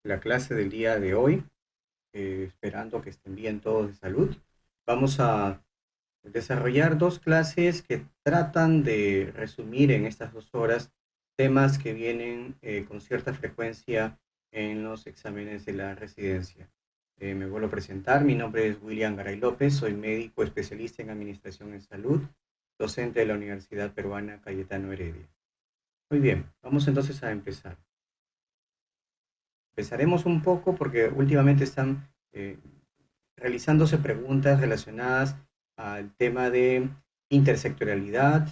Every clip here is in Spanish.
la clase del día de hoy, esperando que estén bien todos de salud. Vamos a desarrollar dos clases que tratan de resumir en estas 2 horas temas que vienen con cierta frecuencia en los exámenes de la residencia. Me vuelvo a presentar, mi nombre es William Garay López, soy médico especialista en Administración en Salud, docente de la Universidad Peruana Cayetano Heredia. Muy bien, vamos entonces a empezar. Empezaremos un poco porque últimamente están realizándose preguntas relacionadas al tema de intersectorialidad,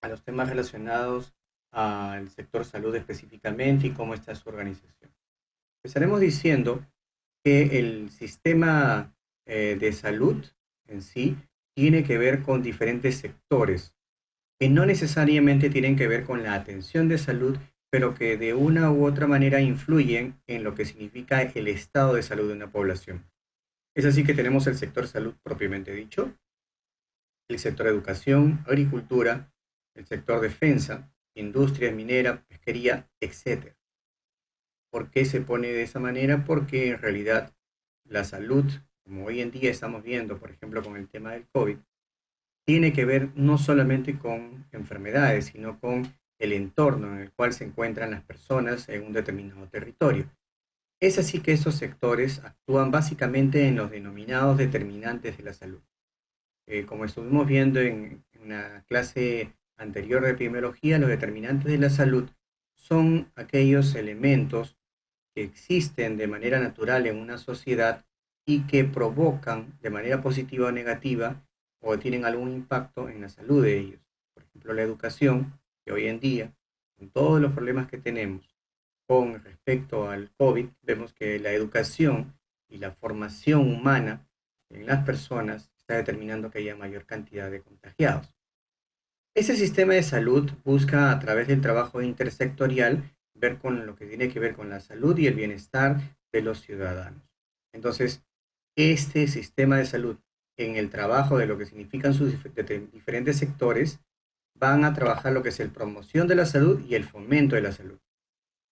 a los temas relacionados al sector salud específicamente y cómo está su organización. Empezaremos diciendo que el sistema de salud en sí tiene que ver con diferentes sectores que no necesariamente tienen que ver con la atención de salud, pero que de una u otra manera influyen en lo que significa el estado de salud de una población. Es así que tenemos el sector salud propiamente dicho, el sector educación, agricultura, el sector defensa, industria minera, pesquería, etc. ¿Por qué se pone de esa manera? Porque en realidad la salud, como hoy en día estamos viendo, por ejemplo, con el tema del COVID, tiene que ver no solamente con enfermedades, sino con el entorno en el cual se encuentran las personas en un determinado territorio. Es así que estos sectores actúan básicamente en los denominados determinantes de la salud. Como estuvimos viendo en una clase anterior de epidemiología, los determinantes de la salud son aquellos elementos que existen de manera natural en una sociedad y que provocan de manera positiva o negativa o tienen algún impacto en la salud de ellos. Por ejemplo, la educación, que hoy en día, con todos los problemas que tenemos con respecto al COVID, vemos que la educación y la formación humana en las personas está determinando que haya mayor cantidad de contagiados. Ese sistema de salud busca a través del trabajo intersectorial ver con lo que tiene que ver con la salud y el bienestar de los ciudadanos. Entonces, este sistema de salud en el trabajo de lo que significan sus diferentes sectores van a trabajar lo que es el promoción de la salud y el fomento de la salud.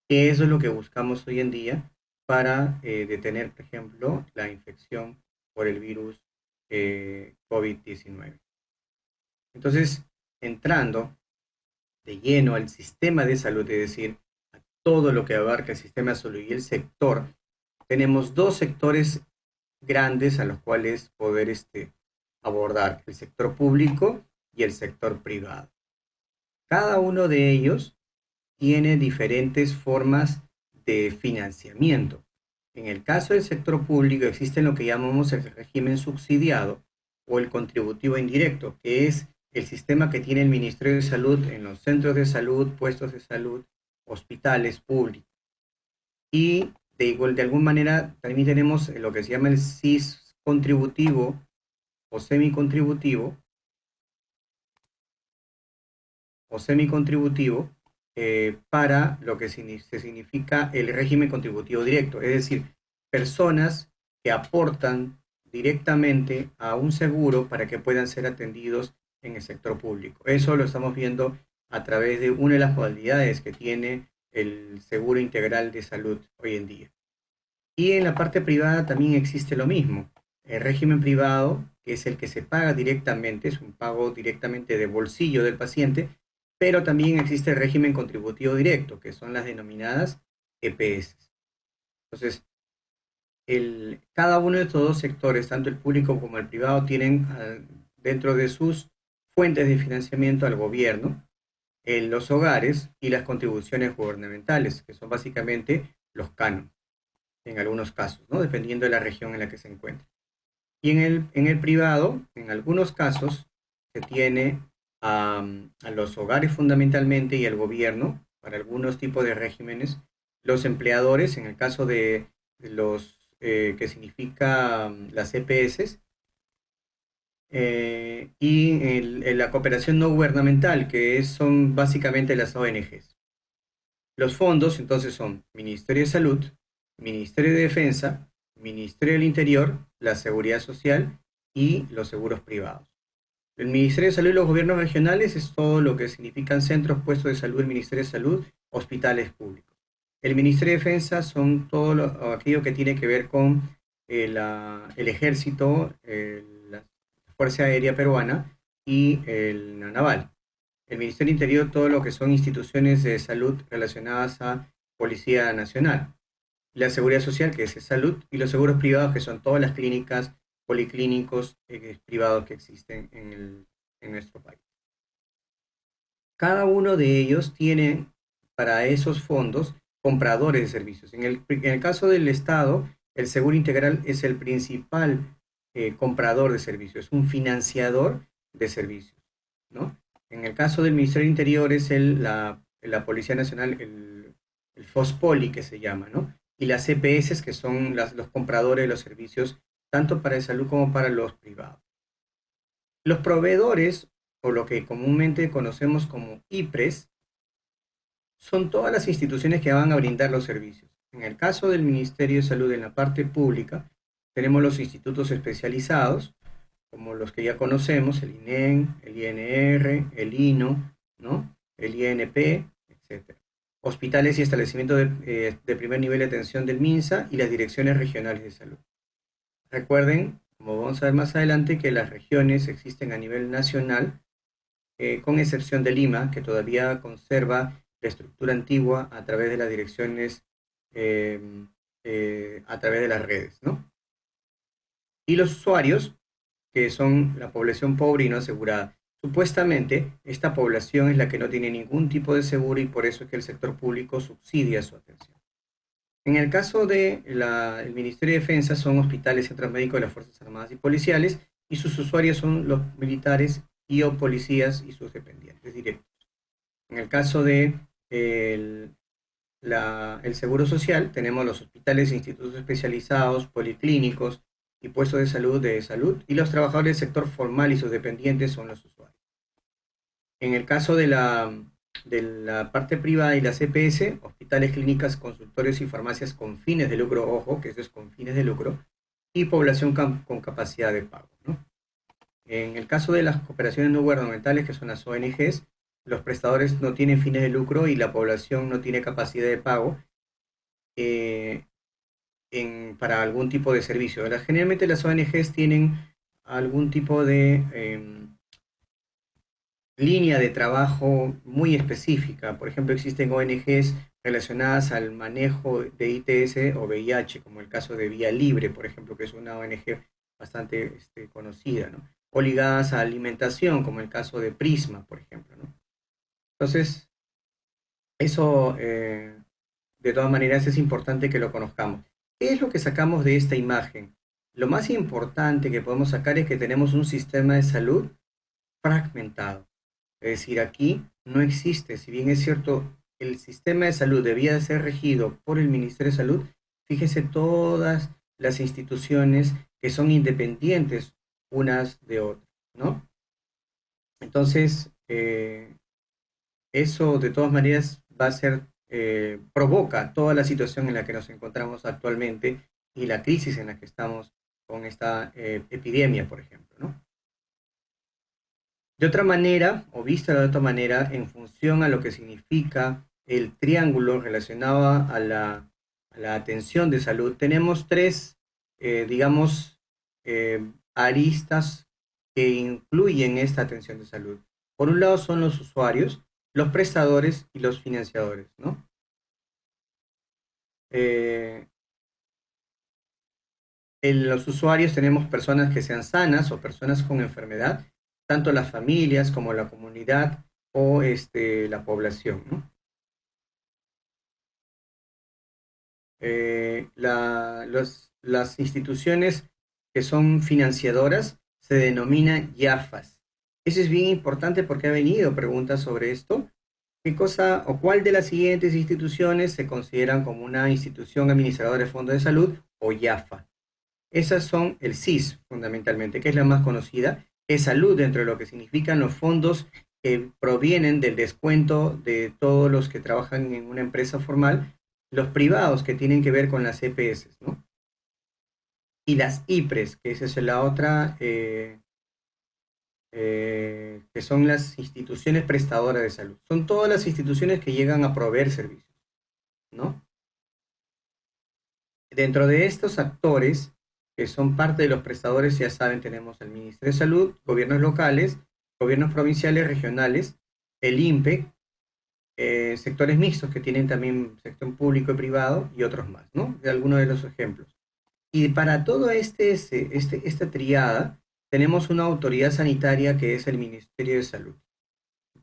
Eso es lo que buscamos hoy en día para detener, por ejemplo, la infección por el virus COVID-19. Entonces, entrando de lleno al sistema de salud, es decir, a todo lo que abarca el sistema de salud y el sector, tenemos dos sectores grandes a los cuales poder abordar, el sector público y el sector privado. Cada uno de ellos tiene diferentes formas de financiamiento. En el caso del sector público existe lo que llamamos el régimen subsidiado o el contributivo indirecto, que es el sistema que tiene el Ministerio de Salud en los centros de salud, puestos de salud, hospitales públicos. Y de alguna manera también tenemos lo que se llama el SIS contributivo o semicontributivo para lo que se significa el régimen contributivo directo, es decir, personas que aportan directamente a un seguro para que puedan ser atendidos en el sector público. Eso lo estamos viendo a través de una de las modalidades que tiene el seguro integral de salud hoy en día. Y en la parte privada también existe lo mismo. El régimen privado, que es el que se paga directamente, es un pago directamente de bolsillo del paciente, pero también existe el régimen contributivo directo, que son las denominadas EPS. Entonces, cada uno de estos dos sectores, tanto el público como el privado, tienen dentro de sus fuentes de financiamiento al gobierno, los hogares y las contribuciones gubernamentales, que son básicamente los cánones, en algunos casos, ¿no? Dependiendo de la región en la que se encuentre. Y en el privado, en algunos casos, se tiene a los hogares fundamentalmente y al gobierno, para algunos tipos de regímenes, los empleadores, en el caso de los que significa las EPS, y la cooperación no gubernamental, que son básicamente las ONGs. Los fondos entonces son Ministerio de Salud, Ministerio de Defensa, Ministerio del Interior, la Seguridad Social y los seguros privados. El Ministerio de Salud y los gobiernos regionales es todo lo que significan centros, puestos de salud, el Ministerio de Salud, hospitales públicos. El Ministerio de Defensa son todo aquello que tiene que ver con el ejército, la Fuerza Aérea Peruana y la naval. El Ministerio del Interior, todo lo que son instituciones de salud relacionadas a Policía Nacional. La Seguridad Social, que es salud, y los seguros privados, que son todas las clínicas, policlínicos privados que existen en nuestro país. Cada uno de ellos tiene para esos fondos compradores de servicios. En el caso del Estado, el Seguro Integral es el principal comprador de servicios, es un financiador de servicios, ¿no? En el caso del Ministerio del Interior es la Policía Nacional, el FOSPOLI que se llama, ¿no? Y las EPS, que son los compradores de los servicios, tanto para el salud como para los privados. Los proveedores, o lo que comúnmente conocemos como IPRES, son todas las instituciones que van a brindar los servicios. En el caso del Ministerio de Salud en la parte pública, tenemos los institutos especializados, como los que ya conocemos, el INEN, el INR, el INO, ¿no? El INP, etc. Hospitales y establecimientos de primer nivel de atención del MINSA y las direcciones regionales de salud. Recuerden, como vamos a ver más adelante, que las regiones existen a nivel nacional, con excepción de Lima, que todavía conserva la estructura antigua a través de las direcciones, a través de las redes, ¿no? Y los usuarios, que son la población pobre y no asegurada. Supuestamente, esta población es la que no tiene ningún tipo de seguro y por eso es que el sector público subsidia su atención. En el caso del Ministerio de Defensa son hospitales, centros médicos de las Fuerzas Armadas y Policiales, y sus usuarios son los militares y o policías y sus dependientes directos. En el caso de el Seguro Social, tenemos los hospitales, institutos especializados, policlínicos y puestos de salud, y los trabajadores del sector formal y sus dependientes son los usuarios. En el caso de la parte privada y las EPS, hospitales, clínicas, consultorios y farmacias con fines de lucro, ojo, que eso es con fines de lucro, y población con capacidad de pago, ¿no? En el caso de las cooperaciones no gubernamentales, que son las ONGs, los prestadores no tienen fines de lucro y la población no tiene capacidad de pago para algún tipo de servicio. Generalmente las ONGs tienen algún tipo de línea de trabajo muy específica. Por ejemplo, existen ONGs relacionadas al manejo de ITS o VIH, como el caso de Vía Libre, por ejemplo, que es una ONG bastante conocida, ¿no? O ligadas a alimentación, como el caso de Prisma, por ejemplo, ¿no? Entonces, eso, de todas maneras, es importante que lo conozcamos. ¿Qué es lo que sacamos de esta imagen? Lo más importante que podemos sacar es que tenemos un sistema de salud fragmentado. Es decir, aquí no existe, si bien es cierto, el sistema de salud debía de ser regido por el Ministerio de Salud, fíjese todas las instituciones que son independientes unas de otras, ¿no? Entonces, eso de todas maneras va a ser, provoca toda la situación en la que nos encontramos actualmente y la crisis en la que estamos con esta epidemia, por ejemplo, ¿no? De otra manera, o vista de otra manera, en función a lo que significa el triángulo relacionado a la atención de salud, tenemos tres, digamos, aristas que incluyen esta atención de salud. Por un lado son los usuarios, los prestadores y los financiadores, ¿no? En los usuarios tenemos personas que sean sanas o personas con enfermedad, tanto las familias como la comunidad o la población, ¿no? Las instituciones que son financiadoras se denominan YAFAS. Eso es bien importante porque ha venido preguntas sobre esto. ¿Qué cosa o cuál de las siguientes instituciones se consideran como una institución administradora de fondos de salud o YAFA? Esas son el SIS, fundamentalmente, que es la más conocida, es salud dentro de lo que significan los fondos que provienen del descuento de todos los que trabajan en una empresa formal, los privados que tienen que ver con las EPS, ¿no? Y las IPRES, que esa es la otra, que son las instituciones prestadoras de salud. Son todas las instituciones que llegan a proveer servicios, ¿no? Dentro de estos actores, que son parte de los prestadores, ya saben, tenemos el Ministerio de Salud, gobiernos locales, gobiernos provinciales, regionales, el INPE, sectores mixtos que tienen también sector público y privado y otros más, ¿no? De algunos de los ejemplos. Y para todo esta triada, tenemos una autoridad sanitaria que es el Ministerio de Salud,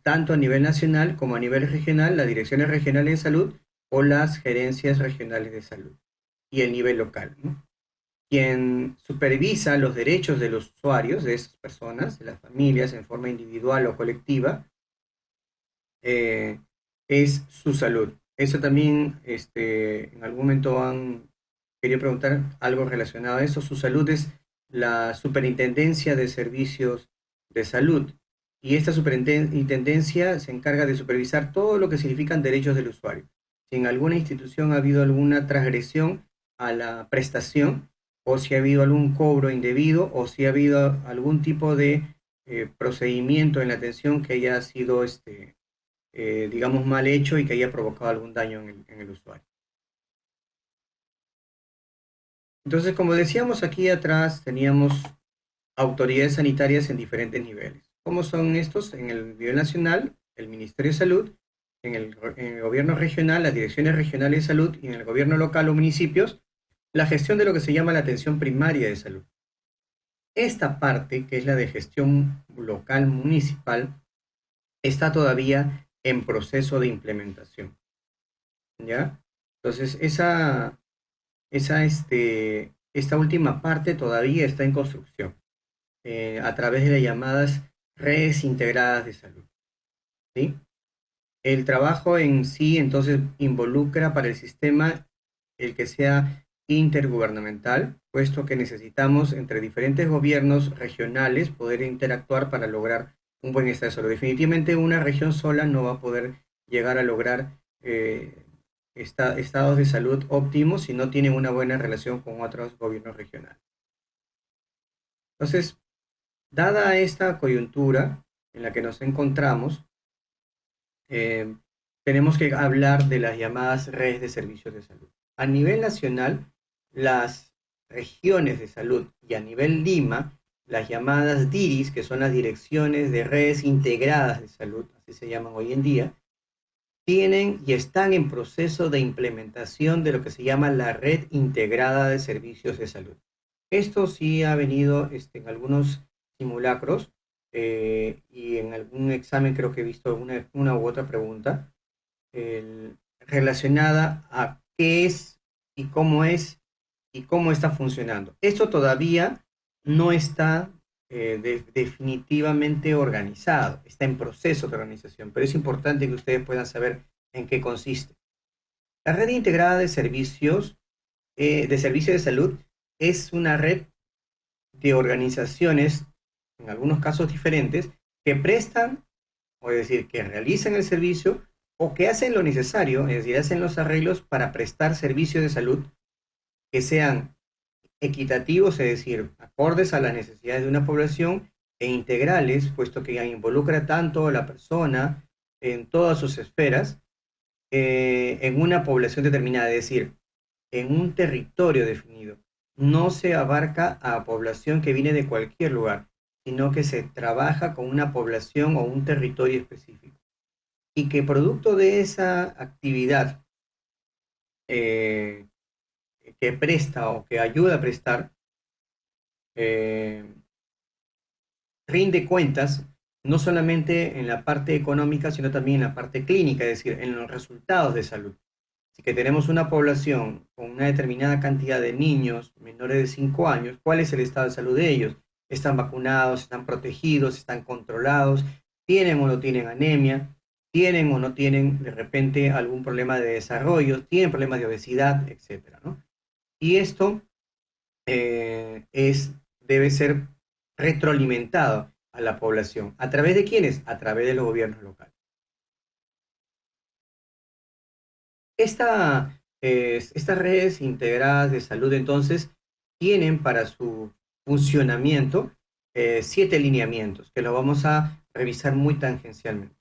tanto a nivel nacional como a nivel regional, las direcciones regionales de salud o las gerencias regionales de salud, y el nivel local, ¿no? Quien supervisa los derechos de los usuarios, de esas personas, de las familias, en forma individual o colectiva, eh, es su salud. Eso también, en algún momento han querido preguntar algo relacionado a eso. Su salud es la Superintendencia de Servicios de Salud. Y esta superintendencia se encarga de supervisar todo lo que significan derechos del usuario. Si en alguna institución ha habido alguna transgresión a la prestación, o si ha habido algún cobro indebido, o si ha habido algún tipo de procedimiento en la atención que haya sido digamos, mal hecho y que haya provocado algún daño en el usuario. Entonces, como decíamos aquí atrás, teníamos autoridades sanitarias en diferentes niveles. ¿Cómo son estos? En el nivel nacional, el Ministerio de Salud, en el gobierno regional, las direcciones regionales de salud, y en el gobierno local o municipios, la gestión de lo que se llama la atención primaria de salud. Esta parte, que es la de gestión local municipal, está todavía en proceso de implementación, ¿ya? Entonces, esta última parte todavía está en construcción, a través de las llamadas redes integradas de salud, ¿sí? El trabajo en sí, entonces, involucra para el sistema el que sea intergubernamental, puesto que necesitamos entre diferentes gobiernos regionales poder interactuar para lograr un buen estado de salud. Definitivamente una región sola no va a poder llegar a lograr estados de salud óptimos si no tienen una buena relación con otros gobiernos regionales. Entonces, dada esta coyuntura en la que nos encontramos, tenemos que hablar de las llamadas redes de servicios de salud. A nivel nacional, las regiones de salud, y a nivel Lima, las llamadas DIRIS, que son las direcciones de redes integradas de salud, así se llaman hoy en día, tienen y están en proceso de implementación de lo que se llama la red integrada de servicios de salud. Esto sí ha venido en algunos simulacros, y en algún examen creo que he visto una u otra pregunta relacionada a qué es y cómo está funcionando. Esto todavía no está definitivamente organizado, está en proceso de organización, pero es importante que ustedes puedan saber en qué consiste. La red integrada de servicios de salud es una red de organizaciones, en algunos casos diferentes, que prestan, o es decir, que realizan el servicio o que hacen lo necesario, es decir, hacen los arreglos para prestar servicios de salud que sean equitativos, es decir, acordes a las necesidades de una población, e integrales, puesto que ya involucra tanto a la persona en todas sus esferas, en una población determinada, es decir, en un territorio definido. No se abarca a población que viene de cualquier lugar, sino que se trabaja con una población o un territorio específico. Y que producto de esa actividad que presta o que ayuda a prestar, rinde cuentas no solamente en la parte económica, sino también en la parte clínica, es decir, en los resultados de salud. Si que tenemos una población con una determinada cantidad de niños menores de 5 años, ¿cuál es el estado de salud de ellos? ¿Están vacunados? ¿Están protegidos? ¿Están controlados? ¿Tienen o no tienen anemia? ¿Tienen o no tienen de repente algún problema de desarrollo? ¿Tienen problemas de obesidad? Etcétera, ¿no? Y esto debe ser retroalimentado a la población. ¿A través de quiénes? A través de los gobiernos locales. Estas redes integradas de salud, entonces, tienen para su funcionamiento 7 lineamientos, que lo vamos a revisar muy tangencialmente.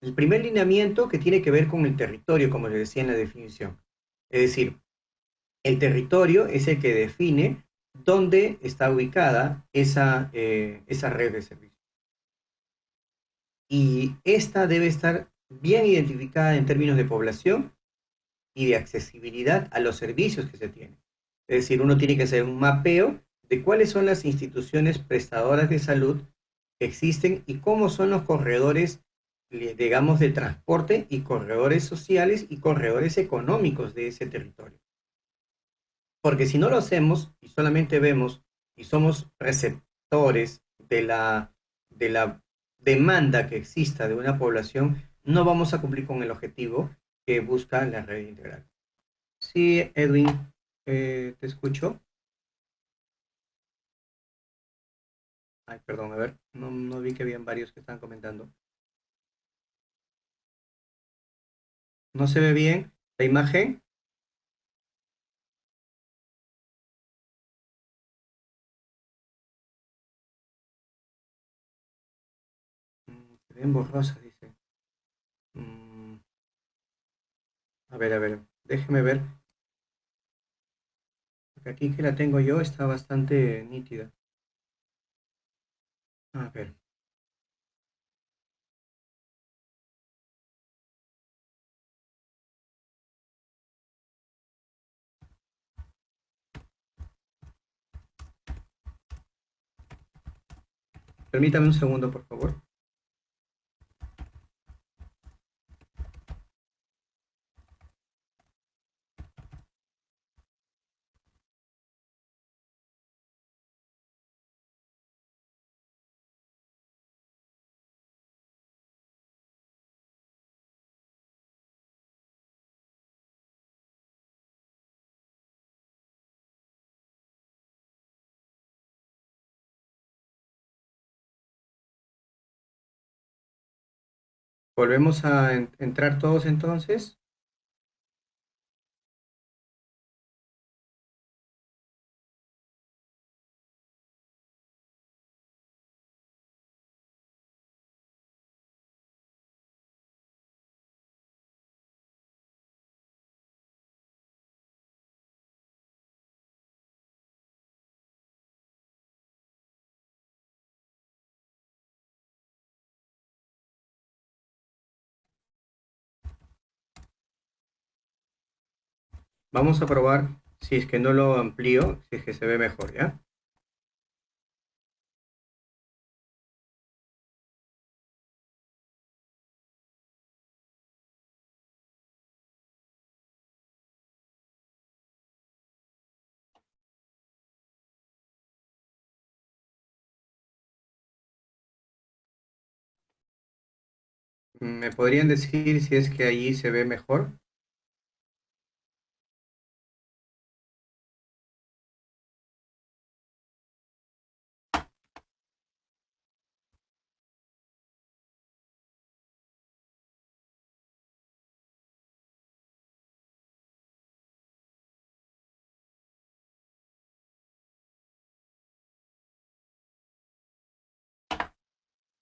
El primer lineamiento, que tiene que ver con el territorio, como les decía en la definición. Es decir, El territorio es el que define dónde está ubicada esa red de servicios. Y esta debe estar bien identificada en términos de población y de accesibilidad a los servicios que se tienen. Es decir, uno tiene que hacer un mapeo de cuáles son las instituciones prestadoras de salud que existen y cómo son los corredores, digamos, de transporte y corredores sociales y corredores económicos de ese territorio. Porque si no lo hacemos y solamente vemos y somos receptores de la demanda que exista de una población, no vamos a cumplir con el objetivo que busca la red integral. Sí, Edwin, te escucho. Ay, perdón, a ver, no vi que habían varios que estaban comentando. ¿No se ve bien la imagen? Se ven borrosas, dice. Mm, a ver, déjeme ver. Porque aquí que la tengo yo está bastante nítida. A ver, permítame un segundo, por favor. Volvemos a entrar todos entonces. Vamos a probar si es que no lo amplío, si es que se ve mejor, ¿ya? ¿Me podrían decir si es que allí se ve mejor?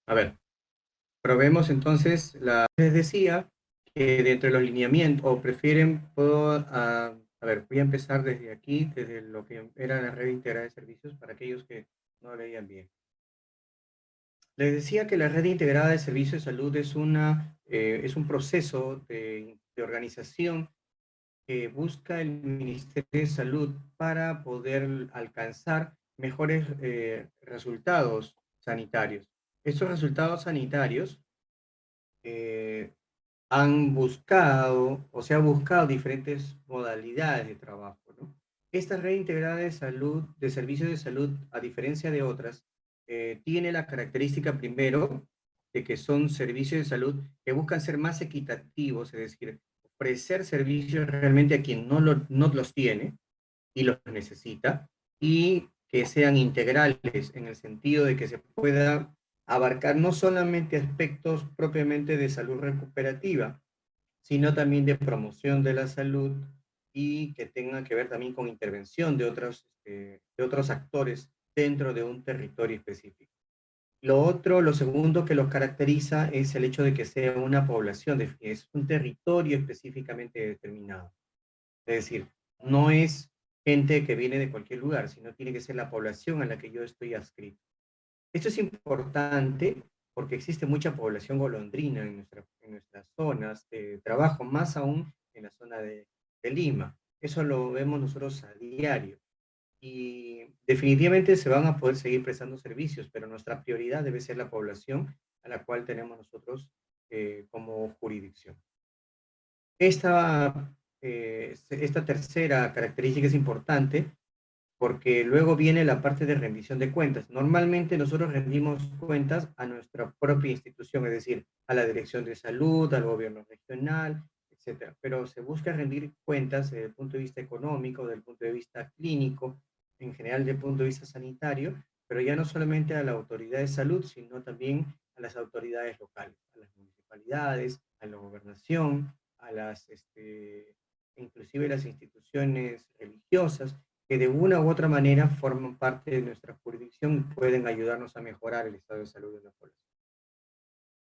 A ver, probemos entonces Les decía que dentro de los lineamientos, o prefieren, a ver, voy a empezar desde aquí, desde lo que era la red integrada de servicios, para aquellos que no leían bien. Les decía que la red integrada de servicios de salud es un proceso de organización que busca el Ministerio de Salud para poder alcanzar mejores resultados sanitarios. Estos resultados sanitarios eh, han buscado o se han buscado diferentes modalidades de trabajo, ¿no? Esta red integrada de salud, de servicios de salud, a diferencia de otras, tiene la característica primero de que son servicios de salud que buscan ser más equitativos, es decir, ofrecer servicios realmente a quien no los tiene y los necesita, y que sean integrales en el sentido de que se pueda abarcar no solamente aspectos propiamente de salud recuperativa, sino también de promoción de la salud y que tengan que ver también con intervención de otros actores dentro de un territorio específico. Lo segundo que los caracteriza es el hecho de que sea una población, es un territorio específicamente determinado. Es decir, No es gente que viene de cualquier lugar, sino tiene que ser la población a la que yo estoy adscrito. Esto es importante porque existe mucha población golondrina en nuestras zonas de trabajo, más aún en la zona de Lima. Eso lo vemos nosotros a diario. Y definitivamente se van a poder seguir prestando servicios, pero nuestra prioridad debe ser la población a la cual tenemos nosotros como jurisdicción. Esta tercera característica es importante porque luego viene la parte de rendición de cuentas. Normalmente nosotros rendimos cuentas a nuestra propia institución, es decir, a la Dirección de Salud, al gobierno regional, etcétera. Pero se busca rendir cuentas desde el punto de vista económico, desde el punto de vista clínico, en general desde el punto de vista sanitario, pero ya no solamente a la autoridad de salud, sino también a las autoridades locales, a las municipalidades, a la gobernación, a inclusive las instituciones religiosas, que de una u otra manera forman parte de nuestra jurisdicción y pueden ayudarnos a mejorar el estado de salud de la población.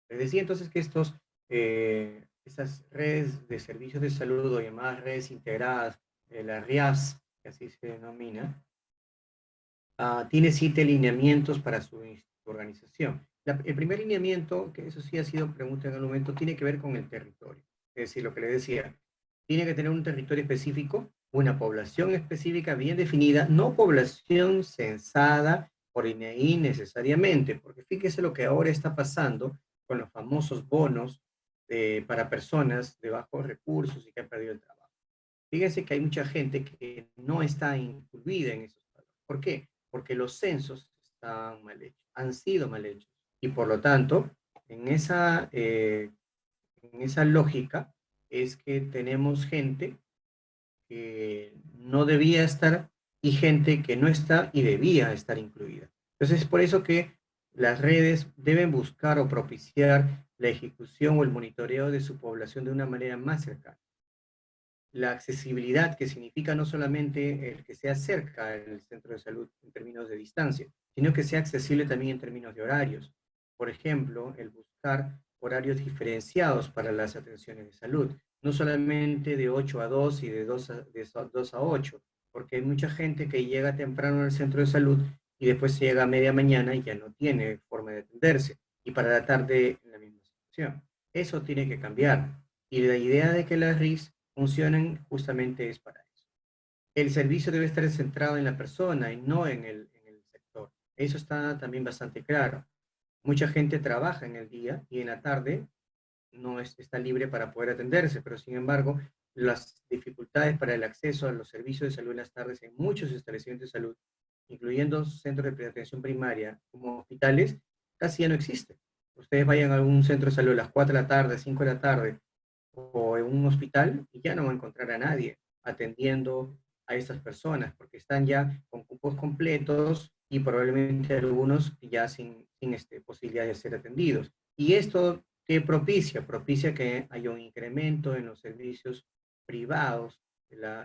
Les decía entonces que estas redes de servicios de salud o llamadas redes integradas, las RIAS, que así se denomina, tiene 7 lineamientos para su organización. El primer lineamiento, que eso sí ha sido pregunta en algún momento, tiene que ver con el territorio. Es decir, lo que le decía, tiene que tener un territorio específico, una población específica bien definida, no población censada por INEI necesariamente, porque fíjese lo que ahora está pasando con los famosos bonos para personas de bajos recursos y que han perdido el trabajo. Fíjense que hay mucha gente que no está incluida en esos padrones. ¿Por qué? Porque los censos están mal hechos, han sido mal hechos. Y por lo tanto, en esa lógica es que tenemos gente que no debía estar y gente que no está y debía estar incluida. Entonces, es por eso que las redes deben buscar o propiciar la ejecución o el monitoreo de su población de una manera más cercana. La accesibilidad, que significa no solamente el que sea cerca del centro de salud en términos de distancia, sino que sea accesible también en términos de horarios. Por ejemplo, el buscar horarios diferenciados para las atenciones de salud, no solamente de 8 a 2 y de 2 a 8, porque hay mucha gente que llega temprano al centro de salud y después llega a media mañana y ya no tiene forma de atenderse, y para la tarde en la misma situación. Eso tiene que cambiar. Y la idea de que las RIS funcionen justamente es para eso. El servicio debe estar centrado en la persona y no en el sector. Eso está también bastante claro. Mucha gente trabaja en el día y en la tarde no está libre para poder atenderse, pero sin embargo, las dificultades para el acceso a los servicios de salud en las tardes en muchos establecimientos de salud, incluyendo centros de atención primaria como hospitales, casi ya no existen. Ustedes vayan a algún centro de salud a las 4 de la tarde, 5 de la tarde, o en un hospital y ya no va a encontrar a nadie atendiendo a estas personas porque están ya con cupos completos y probablemente algunos ya sin posibilidad de ser atendidos. Y esto que propicia, propicia que haya un incremento en los servicios privados,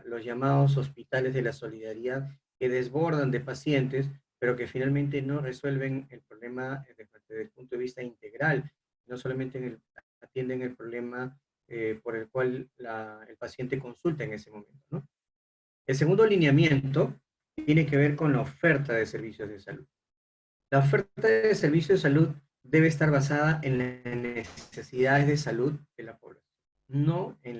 los llamados hospitales de la solidaridad que desbordan de pacientes, pero que finalmente no resuelven el problema desde el punto de vista integral, no solamente atienden el problema por el cual el paciente consulta en ese momento, ¿no? El segundo lineamiento tiene que ver con la oferta de servicios de salud. La oferta de servicios de salud debe estar basada en las necesidades de salud de la población, no en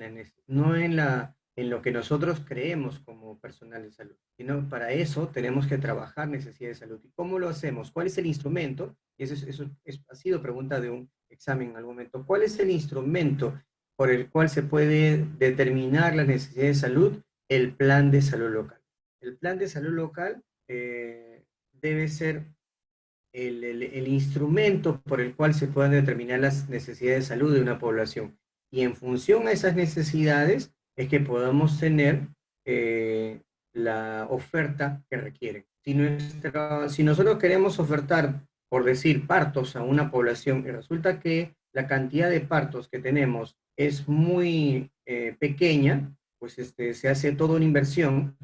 lo que nosotros creemos como personal de salud, sino para eso tenemos que trabajar necesidades de salud. ¿Y cómo lo hacemos? ¿Cuál es el instrumento? Y eso ha sido pregunta de un examen en algún momento. ¿Cuál es el instrumento por el cual se puede determinar las necesidades de salud? El plan de salud local. El plan de salud local debe ser el instrumento por el cual se puedan determinar las necesidades de salud de una población. Y en función a esas necesidades es que podamos tener la oferta que requieren. Si nosotros queremos ofertar, por decir, partos a una población y resulta que la cantidad de partos que tenemos es muy pequeña, pues se hace toda una inversión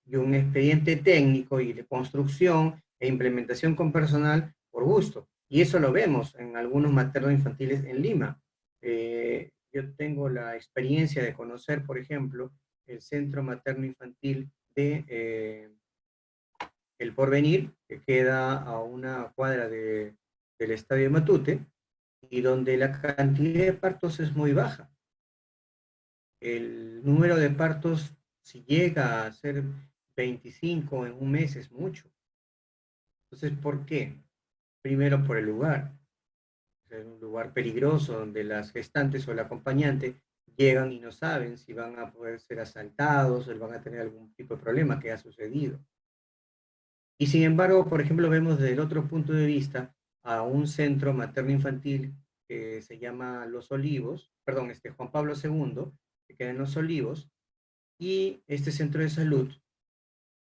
y un expediente técnico y de construcción e implementación con personal por gusto. Y eso lo vemos en algunos maternos infantiles en Lima. Yo tengo la experiencia de conocer, por ejemplo, el Centro Materno Infantil de El Porvenir, que queda a una cuadra del Estadio Matute, y donde la cantidad de partos es muy baja. El número de partos, si llega a ser 25 en un mes, es mucho. Entonces, ¿por qué? Primero, por el lugar. Es un lugar peligroso donde las gestantes o el acompañante llegan y no saben si van a poder ser asaltados o van a tener algún tipo de problema que ha sucedido. Y sin embargo, por ejemplo, vemos desde el otro punto de vista a un centro materno-infantil que se llama Los Olivos, perdón, Juan Pablo II, que queda en Los Olivos, y este centro de salud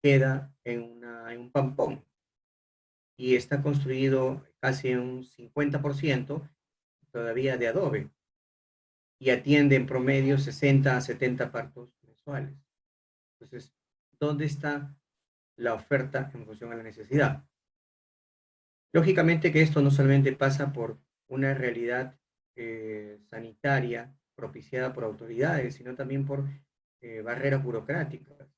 queda en un pampón y está construido casi en un 50% todavía de adobe y atiende en promedio 60 a 70 partos mensuales. Entonces, ¿dónde está la oferta en función a la necesidad? Lógicamente que esto no solamente pasa por una realidad sanitaria propiciada por autoridades, sino también por barreras burocráticas.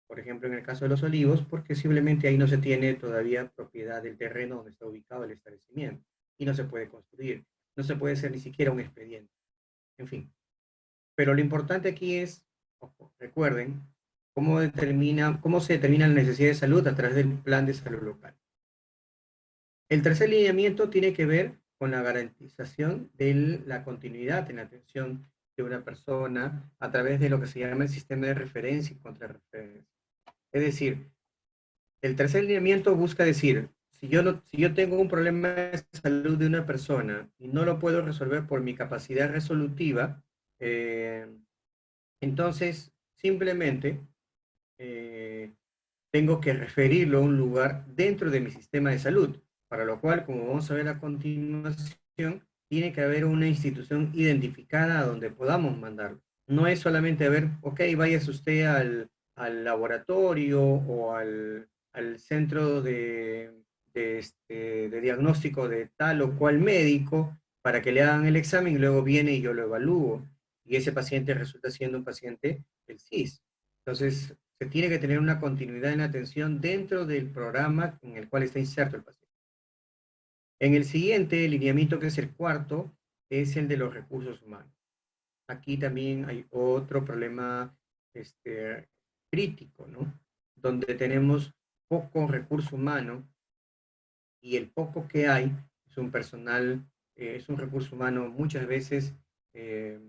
Por ejemplo, en el caso de Los Olivos, porque simplemente ahí no se tiene todavía propiedad del terreno donde está ubicado el establecimiento y no se puede construir, no se puede hacer ni siquiera un expediente, en fin. Pero lo importante aquí es, ojo, recuerden, cómo se determina la necesidad de salud a través del plan de salud local. El tercer lineamiento tiene que ver con la garantización de la continuidad en la atención de una persona a través de lo que se llama el sistema de referencia y contrarreferencia. Es decir, el tercer lineamiento busca decir, si yo tengo un problema de salud de una persona y no lo puedo resolver por mi capacidad resolutiva, entonces simplemente eh, tengo que referirlo a un lugar dentro de mi sistema de salud, para lo cual, como vamos a ver a continuación, tiene que haber una institución identificada a donde podamos mandarlo. No es solamente a ver, ok, váyase usted al laboratorio o al centro de diagnóstico de tal o cual médico para que le hagan el examen y luego viene y yo lo evalúo. Y ese paciente resulta siendo un paciente del CIS. Entonces, se tiene que tener una continuidad en la atención dentro del programa en el cual está inserto el paciente. En el siguiente lineamiento, que es el cuarto, es el de los recursos humanos. Aquí también hay otro problema crítico, ¿no? Donde tenemos poco recurso humano y el poco que hay es un personal, es un recurso humano muchas veces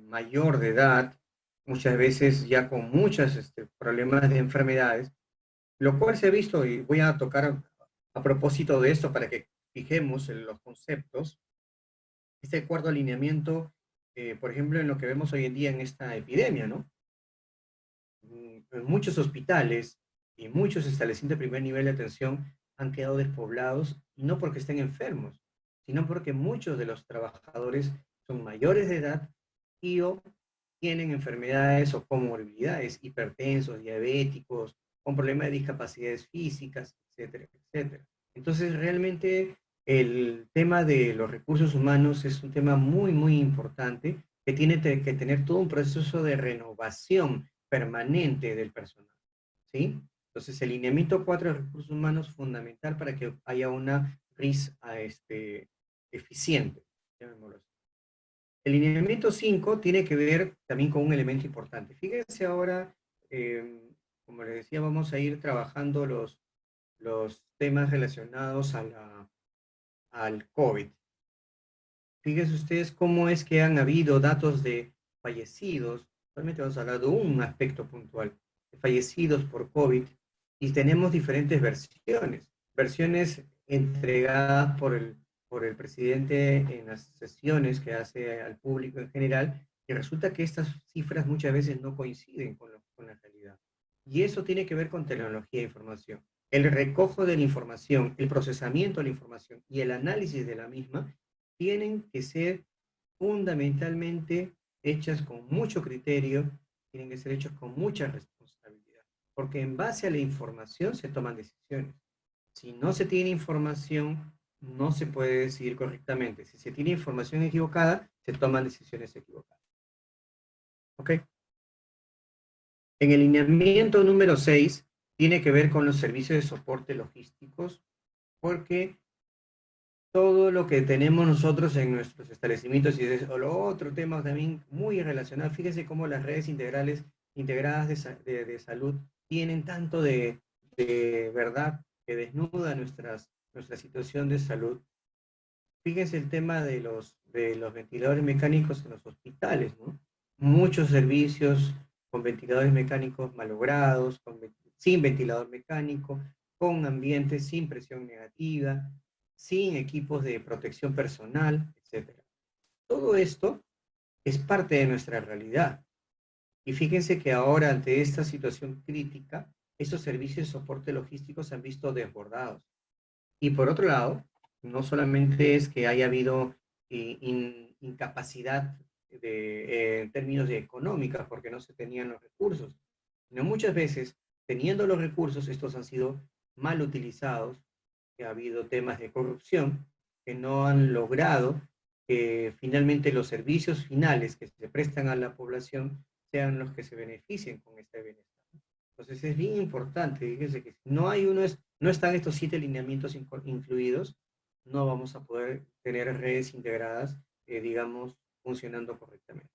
mayor de edad, muchas veces ya con muchos problemas de enfermedades, lo cual se ha visto, y voy a tocar a propósito de esto para que fijemos en los conceptos, este cuarto alineamiento, por ejemplo, en lo que vemos hoy en día en esta epidemia, ¿no? En muchos hospitales y muchos establecimientos de primer nivel de atención han quedado despoblados, y no porque estén enfermos, sino porque muchos de los trabajadores son mayores de edad y o tienen enfermedades o comorbilidades, hipertensos, diabéticos, con problemas de discapacidades físicas, etcétera, etcétera. Entonces, realmente el tema de los recursos humanos es un tema muy, muy importante que tiene que tener todo un proceso de renovación permanente del personal, ¿sí? Entonces, el lineamiento 4 de recursos humanos es fundamental para que haya una RIS eficiente, llamémoslo así. El lineamiento 5 tiene que ver también con un elemento importante. Fíjense ahora, como les decía, vamos a ir trabajando los temas relacionados al COVID. Fíjense ustedes cómo es que han habido datos de fallecidos, solamente vamos a hablar de un aspecto puntual, de fallecidos por COVID, y tenemos diferentes versiones, versiones entregadas por el presidente en las sesiones que hace al público en general, y resulta que estas cifras muchas veces no coinciden con la realidad. Y eso tiene que ver con tecnología de información. El recojo de la información, el procesamiento de la información y el análisis de la misma tienen que ser fundamentalmente hechas con mucho criterio, tienen que ser hechas con mucha responsabilidad, porque en base a la información se toman decisiones. Si no se tiene información, no se puede decidir correctamente. Si se tiene información equivocada, se toman decisiones equivocadas. ¿Ok? En el lineamiento número 6 tiene que ver con los servicios de soporte logísticos, porque todo lo que tenemos nosotros en nuestros establecimientos, y es lo otro tema también muy relacionado, fíjense cómo las redes integradas de salud tienen tanto de verdad que desnuda nuestra situación de salud. Fíjense el tema de los ventiladores mecánicos en los hospitales, ¿no? Muchos servicios con ventiladores mecánicos malogrados, sin ventilador mecánico, con ambientes sin presión negativa, sin equipos de protección personal, etcétera. Todo esto es parte de nuestra realidad. Y fíjense que ahora, ante esta situación crítica, estos servicios de soporte logístico se han visto desbordados. Y por otro lado, no solamente es que haya habido incapacidad en términos de económicas, porque no se tenían los recursos, sino muchas veces, teniendo los recursos, estos han sido mal utilizados, que ha habido temas de corrupción que no han logrado que finalmente los servicios finales que se prestan a la población sean los que se beneficien con este bienestar. Entonces es bien importante, fíjense que si no están estos 7 lineamientos incluidos, no vamos a poder tener redes integradas, digamos, funcionando correctamente.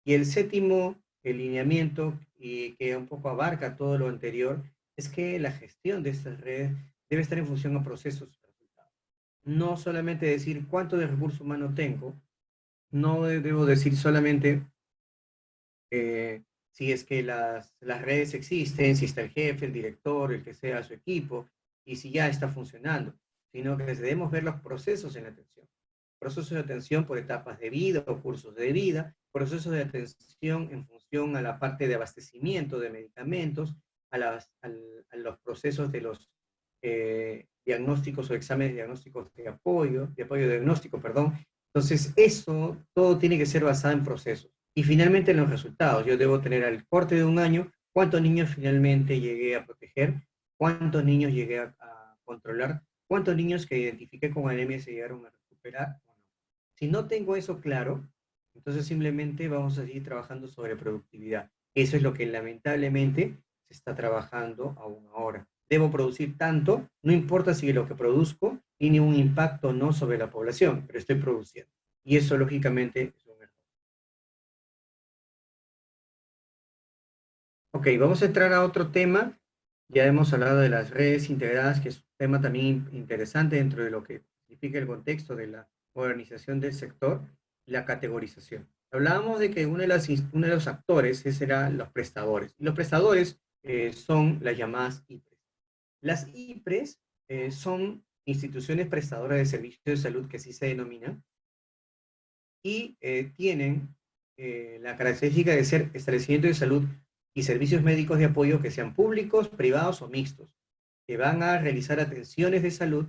Y el séptimo lineamiento, y que un poco abarca todo lo anterior, es que la gestión de estas redes debe estar en función a procesos y resultados. No solamente decir cuánto de recurso humano tengo, no debo decir solamente si es que las redes existen, si está el jefe, el director, el que sea su equipo, y si ya está funcionando, sino que debemos ver los procesos en atención. Procesos de atención por etapas de vida o cursos de vida, procesos de atención en función a la parte de abastecimiento de medicamentos, a los procesos de los diagnósticos o exámenes diagnósticos de apoyo diagnóstico, perdón. Entonces, eso todo tiene que ser basado en procesos. Y finalmente en los resultados. Yo debo tener al corte de un año cuántos niños finalmente llegué a proteger, cuántos niños llegué a controlar, cuántos niños que identifiqué con anemia se llegaron a recuperar. Si no tengo eso claro, entonces simplemente vamos a seguir trabajando sobre productividad. Eso es lo que lamentablemente se está trabajando aún ahora. Debo producir tanto, no importa si lo que produzco tiene un impacto o no sobre la población, pero estoy produciendo. Y eso lógicamente es un error. Ok, vamos a entrar a otro tema. Ya hemos hablado de las redes integradas, que es un tema también interesante dentro de lo que significa el contexto de la modernización del sector, la categorización. Hablábamos de que uno de los actores eran los prestadores. Y los prestadores son las llamadas IPRES. Las IPRES son instituciones prestadoras de servicios de salud, que así se denominan, y tienen la característica de ser establecimientos de salud y servicios médicos de apoyo que sean públicos, privados o mixtos, que van a realizar atenciones de salud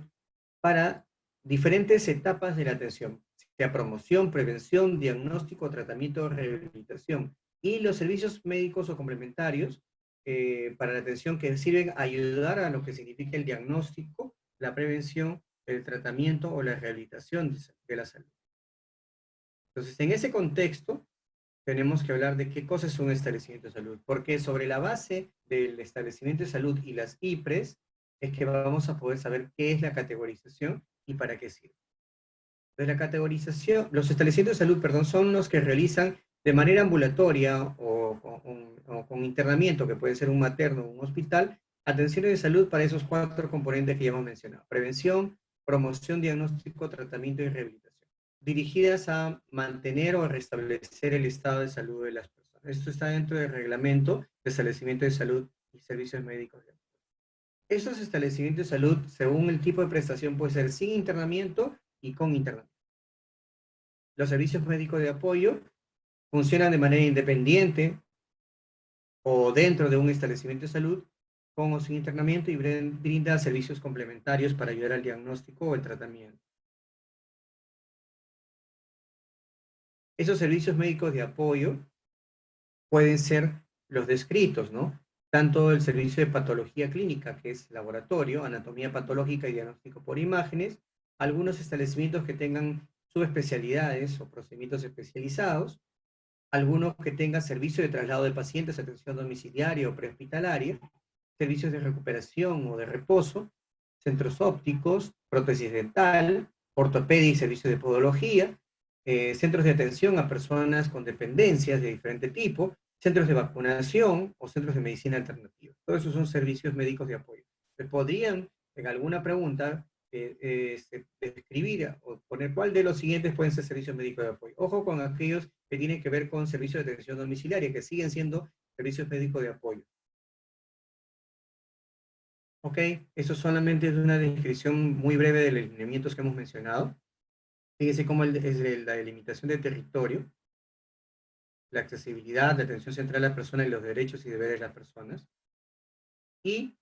para diferentes etapas de la atención, sea promoción, prevención, diagnóstico, tratamiento, rehabilitación, y los servicios médicos o complementarios para la atención que sirven a ayudar a lo que significa el diagnóstico, la prevención, el tratamiento o la rehabilitación de la salud. Entonces, en ese contexto, tenemos que hablar de qué cosas es un establecimiento de salud, porque sobre la base del establecimiento de salud y las IPRES es que vamos a poder saber qué es la categorización y para qué sirve. Entonces, la categorización, los establecimientos de salud, perdón, son los que realizan de manera ambulatoria o con internamiento, que puede ser un materno o un hospital, atenciones de salud para esos 4 componentes que ya hemos mencionado: prevención, promoción, diagnóstico, tratamiento y rehabilitación, dirigidas a mantener o restablecer el estado de salud de las personas. Esto está dentro del reglamento de establecimiento de salud y servicios médicos. Estos establecimientos de salud, según el tipo de prestación, puede ser sin internamiento y con internamiento. Los servicios médicos de apoyo funcionan de manera independiente o dentro de un establecimiento de salud, con o sin internamiento, y brinda servicios complementarios para ayudar al diagnóstico o el tratamiento. Esos servicios médicos de apoyo pueden ser los descritos, ¿no? Tanto el servicio de patología clínica, que es laboratorio, anatomía patológica y diagnóstico por imágenes, algunos establecimientos que tengan subespecialidades o procedimientos especializados, algunos que tengan servicio de traslado de pacientes, atención domiciliaria o prehospitalaria, servicios de recuperación o de reposo, centros ópticos, prótesis dental, ortopedia y servicios de podología, centros de atención a personas con dependencias de diferente tipo, centros de vacunación o centros de medicina alternativa. Todos esos son servicios médicos de apoyo. Se podrían, en alguna pregunta, describir o poner cuál de los siguientes pueden ser servicios médicos de apoyo. Ojo con aquellos que tienen que ver con servicios de atención domiciliaria, que siguen siendo servicios médicos de apoyo. Ok, eso solamente es una descripción muy breve de los lineamientos que hemos mencionado. Fíjese cómo es la delimitación de territorio, la accesibilidad, la atención central a la persona y los derechos y deberes de las personas. Y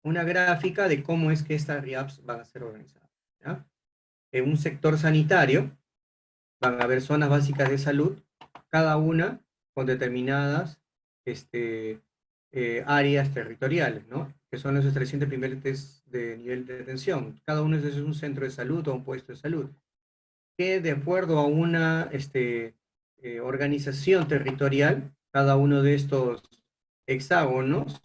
una gráfica de cómo es que estas RIAPs van a ser organizadas, ¿ya? En un sector sanitario van a haber zonas básicas de salud, cada una con determinadas áreas territoriales, ¿no? Que son los establecimientos primeros de nivel de atención. Cada uno es un centro de salud o un puesto de salud, que de acuerdo a una organización territorial, cada uno de estos hexágonos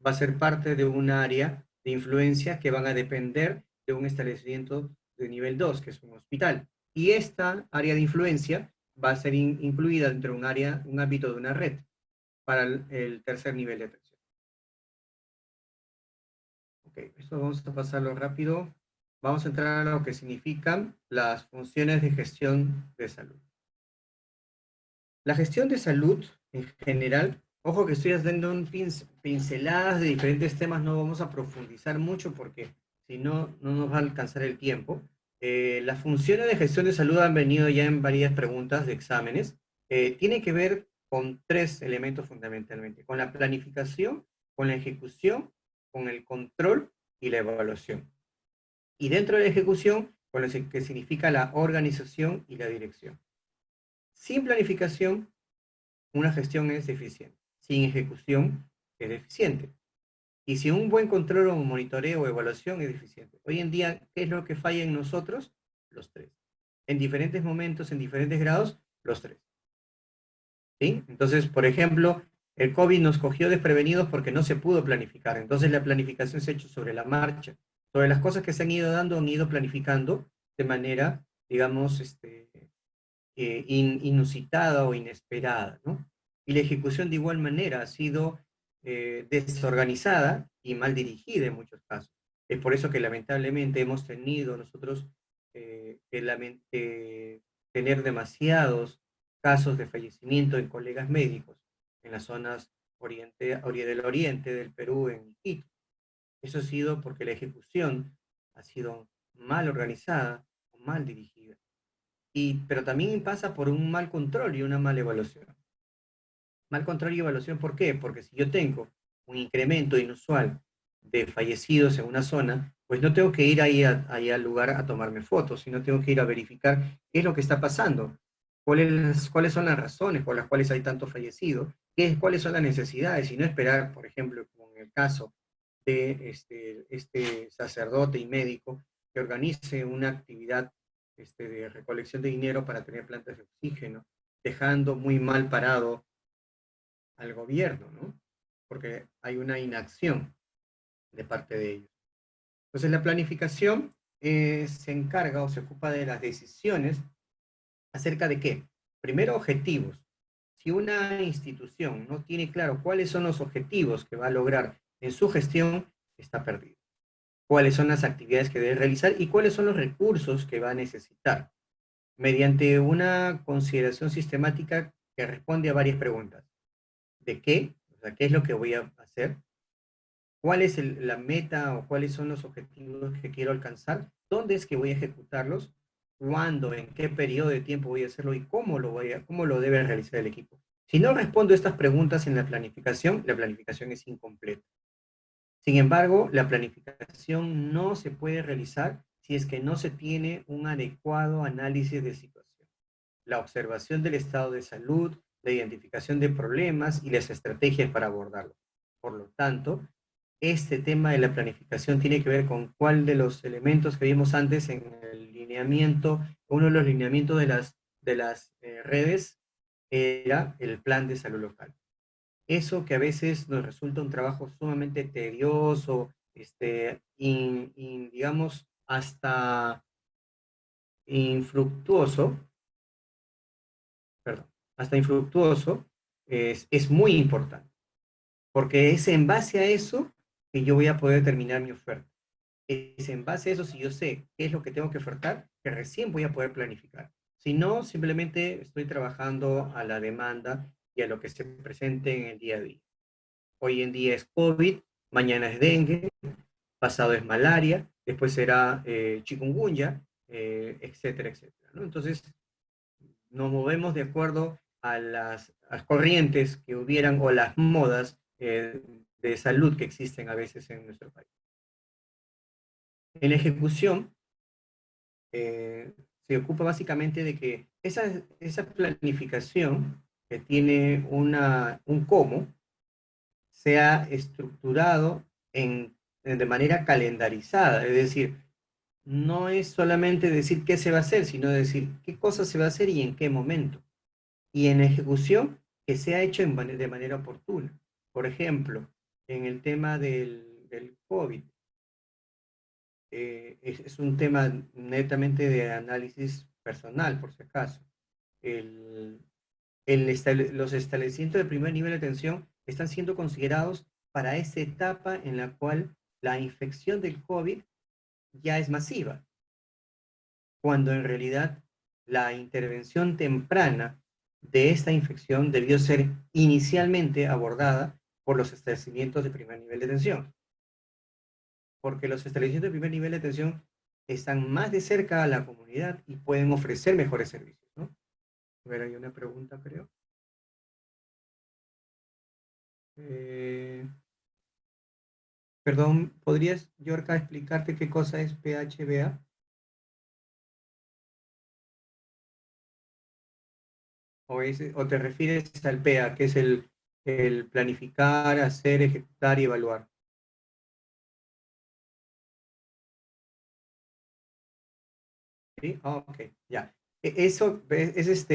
va a ser parte de un área de influencia que van a depender de un establecimiento de nivel 2, que es un hospital. Y esta área de influencia va a ser incluida dentro de un ámbito de una red para el tercer nivel de atención. Ok, esto vamos a pasarlo rápido. Vamos a entrar a lo que significan las funciones de gestión de salud. La gestión de salud en general, ojo que estoy haciendo pinceladas de diferentes temas, no vamos a profundizar mucho porque si no, no nos va a alcanzar el tiempo. Las funciones de gestión de salud han venido ya en varias preguntas de exámenes. Tiene que ver con tres elementos fundamentalmente, con la planificación, con la ejecución, con el control y la evaluación. Y dentro de la ejecución, con lo que significa la organización y la dirección. Sin planificación, una gestión es deficiente. Sin ejecución, es deficiente. Y sin un buen control o monitoreo o evaluación, es deficiente. Hoy en día, ¿qué es lo que falla en nosotros? Los tres. En diferentes momentos, en diferentes grados, los tres. ¿Sí? Entonces, por ejemplo, el COVID nos cogió desprevenidos porque no se pudo planificar. Entonces, la planificación se ha hecho sobre la marcha. Sobre las cosas que se han ido dando, han ido planificando de manera, digamos, inusitada o inesperada, ¿no? Y la ejecución de igual manera ha sido desorganizada y mal dirigida en muchos casos. Es por eso que lamentablemente hemos tenido nosotros tener demasiados casos de fallecimiento en colegas médicos en las zonas del oriente del Perú, en Quito. Eso ha sido porque la ejecución ha sido mal organizada o mal dirigida. Pero también pasa por un mal control y una mala evaluación. Mal control y evaluación, ¿por qué? Porque si yo tengo un incremento inusual de fallecidos en una zona, pues no tengo que ir ahí al lugar a tomarme fotos, sino tengo que ir a verificar qué es lo que está pasando, cuáles son las razones por las cuales hay tantos fallecidos, cuáles son las necesidades, y no esperar, por ejemplo, como en el caso de este sacerdote y médico que organice una actividad de recolección de dinero para tener plantas de oxígeno, dejando muy mal parado al gobierno, ¿no? Porque hay una inacción de parte de ellos. Entonces la planificación se encarga o se ocupa de las decisiones acerca de qué. Primero, objetivos. Si una institución no tiene claro cuáles son los objetivos que va a lograr en su gestión, está perdido. Cuáles son las actividades que debe realizar y cuáles son los recursos que va a necesitar, mediante una consideración sistemática que responde a varias preguntas. ¿De qué? O sea, ¿qué es lo que voy a hacer? ¿Cuál es la meta o cuáles son los objetivos que quiero alcanzar? ¿Dónde es que voy a ejecutarlos? ¿Cuándo? ¿En qué periodo de tiempo voy a hacerlo? ¿Y cómo lo debe realizar el equipo? Si no respondo estas preguntas en la planificación es incompleta. Sin embargo, la planificación no se puede realizar si es que no se tiene un adecuado análisis de situación, la observación del estado de salud, la identificación de problemas y las estrategias para abordarlo. Por lo tanto, este tema de la planificación tiene que ver con cuál de los elementos que vimos antes en el lineamiento, uno de los lineamientos de las redes era el plan de salud local. Eso que a veces nos resulta un trabajo sumamente tedioso, digamos, hasta infructuoso, perdón, hasta infructuoso, es muy importante, porque es en base a eso que yo voy a poder terminar mi oferta. Es en base a eso, si yo sé qué es lo que tengo que ofertar, que recién voy a poder planificar. Si no, simplemente estoy trabajando a la demanda y a lo que se presente en el día a día. Hoy en día es COVID, mañana es dengue, pasado es malaria, después será chikungunya, etcétera, etcétera, ¿no? Entonces, nos movemos de acuerdo a las corrientes que hubieran o las modas de salud que existen a veces en nuestro país. En la ejecución, se ocupa básicamente de que esa planificación que tiene un cómo sea estructurado de manera calendarizada, es decir, no es solamente decir qué se va a hacer, sino decir qué cosa se va a hacer y en qué momento. Y en ejecución, que sea hecho de manera oportuna. Por ejemplo, en el tema del COVID, es un tema netamente de análisis personal, por si acaso. El, los establecimientos de primer nivel de atención están siendo considerados para esa etapa en la cual la infección del COVID ya es masiva, cuando en realidad la intervención temprana de esta infección debió ser inicialmente abordada por los establecimientos de primer nivel de atención, porque los establecimientos de primer nivel de atención están más de cerca a la comunidad y pueden ofrecer mejores servicios, ¿no? A ver, hay una pregunta, creo. Eh, Perdón, ¿podrías, Yorka, explicarte qué cosa es PHBA? ¿O te refieres al PA, que es el planificar, hacer, ejecutar y evaluar? ¿Sí? Ah, ok, ya. Eso es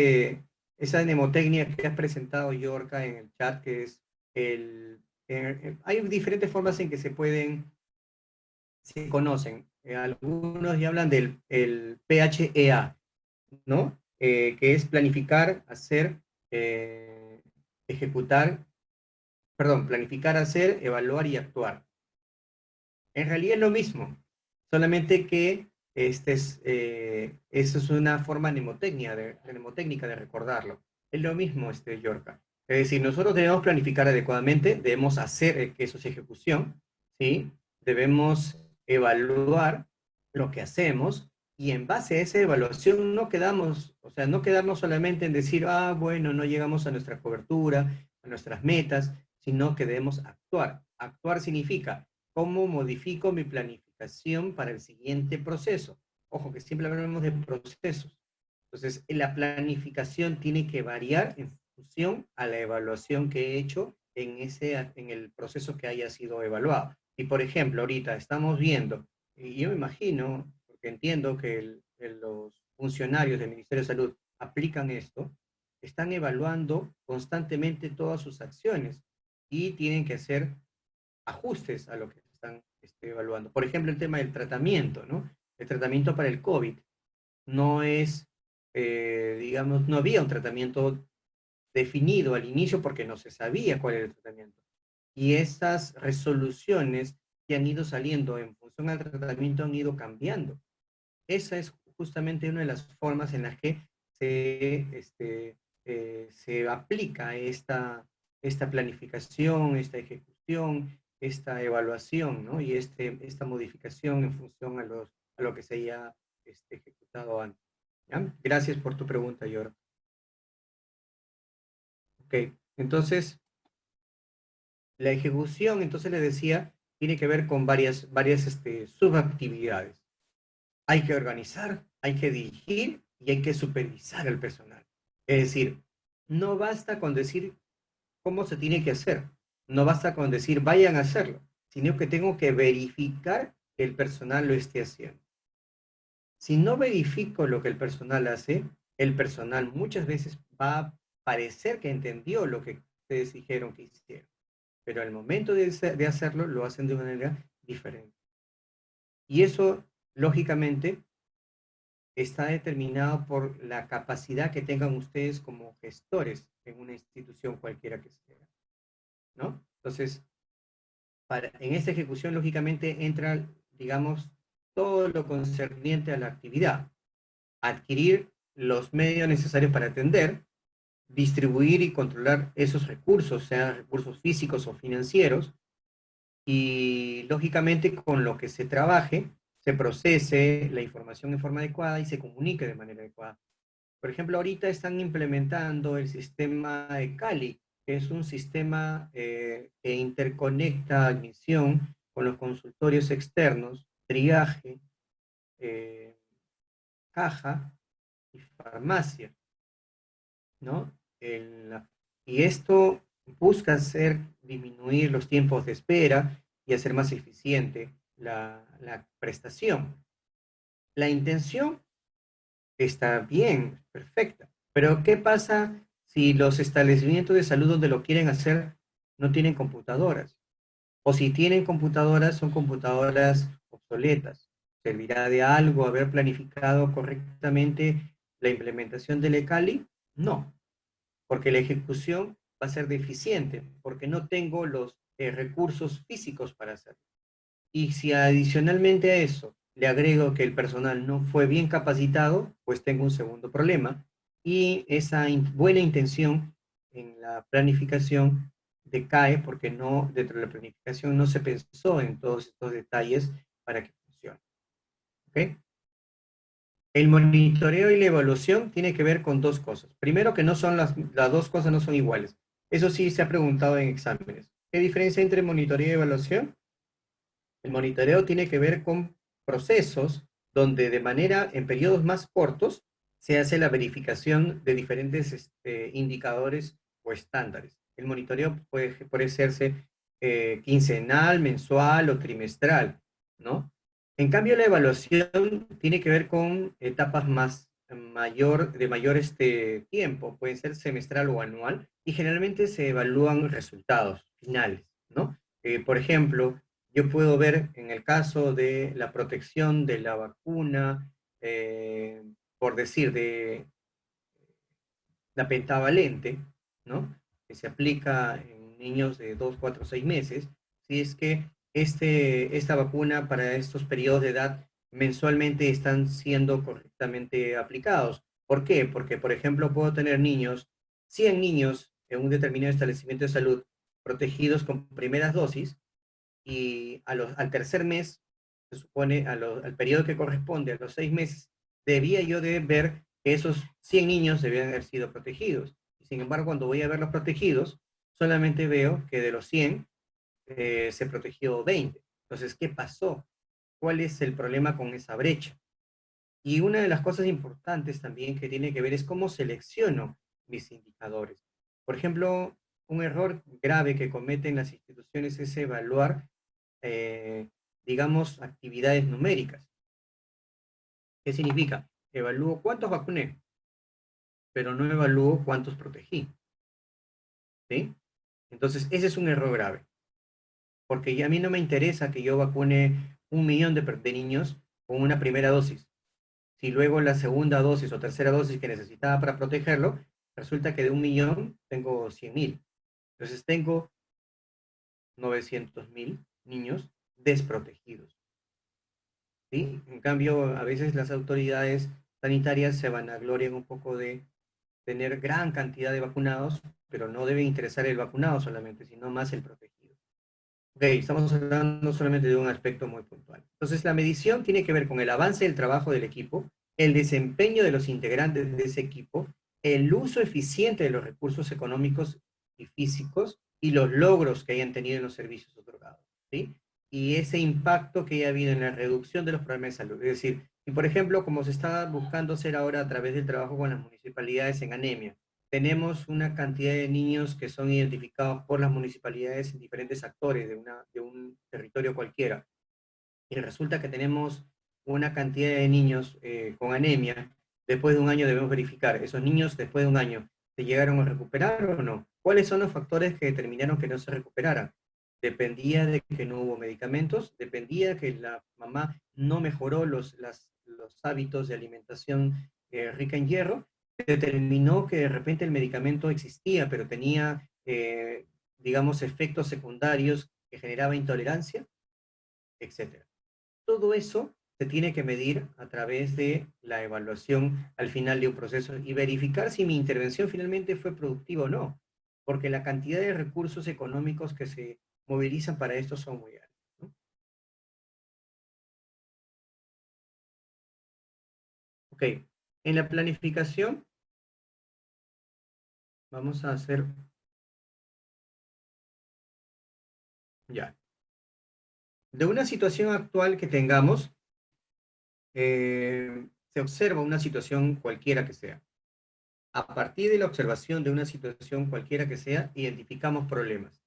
esa mnemotecnia que has presentado, Yorka, en el chat, que es hay diferentes formas en que se conocen. Algunos ya hablan del el PHEA, ¿no? Que es planificar, hacer, ejecutar, perdón, planificar, hacer, evaluar y actuar. En realidad es lo mismo, solamente que eso es una forma mnemotécnica de recordarlo. Es lo mismo, Yorka. Es decir, nosotros debemos planificar adecuadamente, debemos hacer que eso sea ejecución, ¿sí? Debemos evaluar lo que hacemos y en base a esa evaluación no quedamos, o sea, no quedarnos solamente en decir, ah, bueno, no llegamos a nuestra cobertura, a nuestras metas, sino que debemos actuar. Actuar significa cómo modifico mi planificación para el siguiente proceso. Ojo, que siempre hablamos de procesos. Entonces, la planificación tiene que variar en función a la evaluación que he hecho en el proceso que haya sido evaluado. Y, por ejemplo, ahorita estamos viendo, y yo me imagino, porque entiendo que los funcionarios del Ministerio de Salud aplican esto, están evaluando constantemente todas sus acciones y tienen que hacer ajustes a lo que están evaluando. Por ejemplo, el tema del tratamiento, ¿no? El tratamiento para el COVID no es, digamos, no había un tratamiento definido al inicio porque no se sabía cuál era el tratamiento. Y estas resoluciones que han ido saliendo en función al tratamiento han ido cambiando. Esa es justamente una de las formas en las que se aplica esta planificación, esta ejecución, esta evaluación, ¿no? Y esta modificación en función a lo que se haya ejecutado antes. ¿Ya? Gracias por tu pregunta, Yor. Ok, entonces, la ejecución, entonces le decía, tiene que ver con varias subactividades. Hay que organizar, hay que dirigir y hay que supervisar al personal. Es decir, no basta con decir cómo se tiene que hacer, no basta con decir vayan a hacerlo, sino que tengo que verificar que el personal lo esté haciendo. Si no verifico lo que el personal hace, el personal muchas veces va parecer que entendió lo que ustedes dijeron que hicieron, pero al momento de hacerlo, lo hacen de una manera diferente. Y eso, lógicamente, está determinado por la capacidad que tengan ustedes como gestores en una institución cualquiera que sea, ¿no? Entonces, en esta ejecución, lógicamente, entra, digamos, todo lo concerniente a la actividad. Adquirir los medios necesarios para atender, distribuir y controlar esos recursos, sean recursos físicos o financieros, y lógicamente con lo que se trabaje, se procese la información en forma adecuada y se comunique de manera adecuada. Por ejemplo, ahorita están implementando el sistema de Cali, que es un sistema que interconecta admisión con los consultorios externos, triaje, eh, caja y farmacia, ¿no? Y esto busca disminuir los tiempos de espera y hacer más eficiente la prestación. La intención está bien, perfecta, pero ¿qué pasa si los establecimientos de salud donde lo quieren hacer no tienen computadoras? O si tienen computadoras, son computadoras obsoletas. ¿Servirá de algo haber planificado correctamente la implementación del ECALI? No, porque la ejecución va a ser deficiente, porque no tengo los recursos físicos para hacerlo. Y si adicionalmente a eso le agrego que el personal no fue bien capacitado, pues tengo un segundo problema. Y esa buena intención en la planificación decae porque no, dentro de la planificación no se pensó en todos estos detalles para que funcione. ¿Ok? El monitoreo y la evaluación tiene que ver con dos cosas. Primero, que no son las dos cosas no son iguales. Eso sí se ha preguntado en exámenes. ¿Qué diferencia entre monitoreo y evaluación? El monitoreo tiene que ver con procesos donde de manera, en periodos más cortos, se hace la verificación de diferentes indicadores o estándares. El monitoreo puede hacerse quincenal, mensual o trimestral, ¿no? En cambio, la evaluación tiene que ver con etapas de mayor tiempo, puede ser semestral o anual, y generalmente se evalúan resultados finales, ¿no? Por ejemplo, yo puedo ver en el caso de la protección de la vacuna, por decir, de la pentavalente, ¿no? Que se aplica en niños de 2, 4, 6 meses, si es que esta vacuna para estos periodos de edad mensualmente están siendo correctamente aplicados. ¿Por qué? Porque, por ejemplo, puedo tener 100 niños en un determinado establecimiento de salud protegidos con primeras dosis, y al tercer mes, se supone, al periodo que corresponde, a los 6 meses, debía yo de ver que esos 100 niños debían haber sido protegidos. Sin embargo, cuando voy a ver los protegidos, solamente veo que de los 100 se protegió 20. Entonces, ¿qué pasó? ¿Cuál es el problema con esa brecha? Y una de las cosas importantes también que tiene que ver es cómo selecciono mis indicadores. Por ejemplo, un error grave que cometen las instituciones es evaluar, eh, digamos, actividades numéricas. ¿Qué significa? Evalúo cuántos vacuné, pero no evalúo cuántos protegí. ¿Sí? Entonces, ese es un error grave, porque a mí no me interesa que yo vacune 1 millón de niños con una primera dosis. Si luego la segunda dosis o tercera dosis que necesitaba para protegerlo, resulta que de 1 millón tengo 100.000. Entonces tengo 900.000 niños desprotegidos. ¿Sí? En cambio, a veces las autoridades sanitarias se vanaglorian un poco de tener gran cantidad de vacunados, pero no debe interesar el vacunado solamente, sino más el protegido. Ok, estamos hablando solamente de un aspecto muy puntual. Entonces, la medición tiene que ver con el avance del trabajo del equipo, el desempeño de los integrantes de ese equipo, el uso eficiente de los recursos económicos y físicos y los logros que hayan tenido en los servicios otorgados, ¿sí? Y ese impacto que haya habido en la reducción de los problemas de salud. Es decir, y por ejemplo, como se está buscando hacer ahora a través del trabajo con las municipalidades en anemia, tenemos una cantidad de niños que son identificados por las municipalidades en diferentes actores de un territorio cualquiera. Y resulta que tenemos una cantidad de niños con anemia. Después de un año debemos verificar. Esos niños, después de un año, ¿Se llegaron a recuperar o no? ¿Cuáles son los factores que determinaron que no se recuperaran? Dependía de que no hubo medicamentos, dependía de que la mamá no mejoró los hábitos de alimentación rica en hierro, determinó que de repente el medicamento existía, pero tenía, digamos, efectos secundarios que generaba intolerancia, etcétera. Todo eso se tiene que medir a través de la evaluación al final de un proceso y verificar si mi intervención finalmente fue productiva o no, porque la cantidad de recursos económicos que se movilizan para esto son muy altos, ¿no? Ok, en la planificación vamos a hacer, ya, de una situación actual que tengamos, se observa una situación cualquiera que sea. A partir de la observación de una situación cualquiera que sea, identificamos problemas.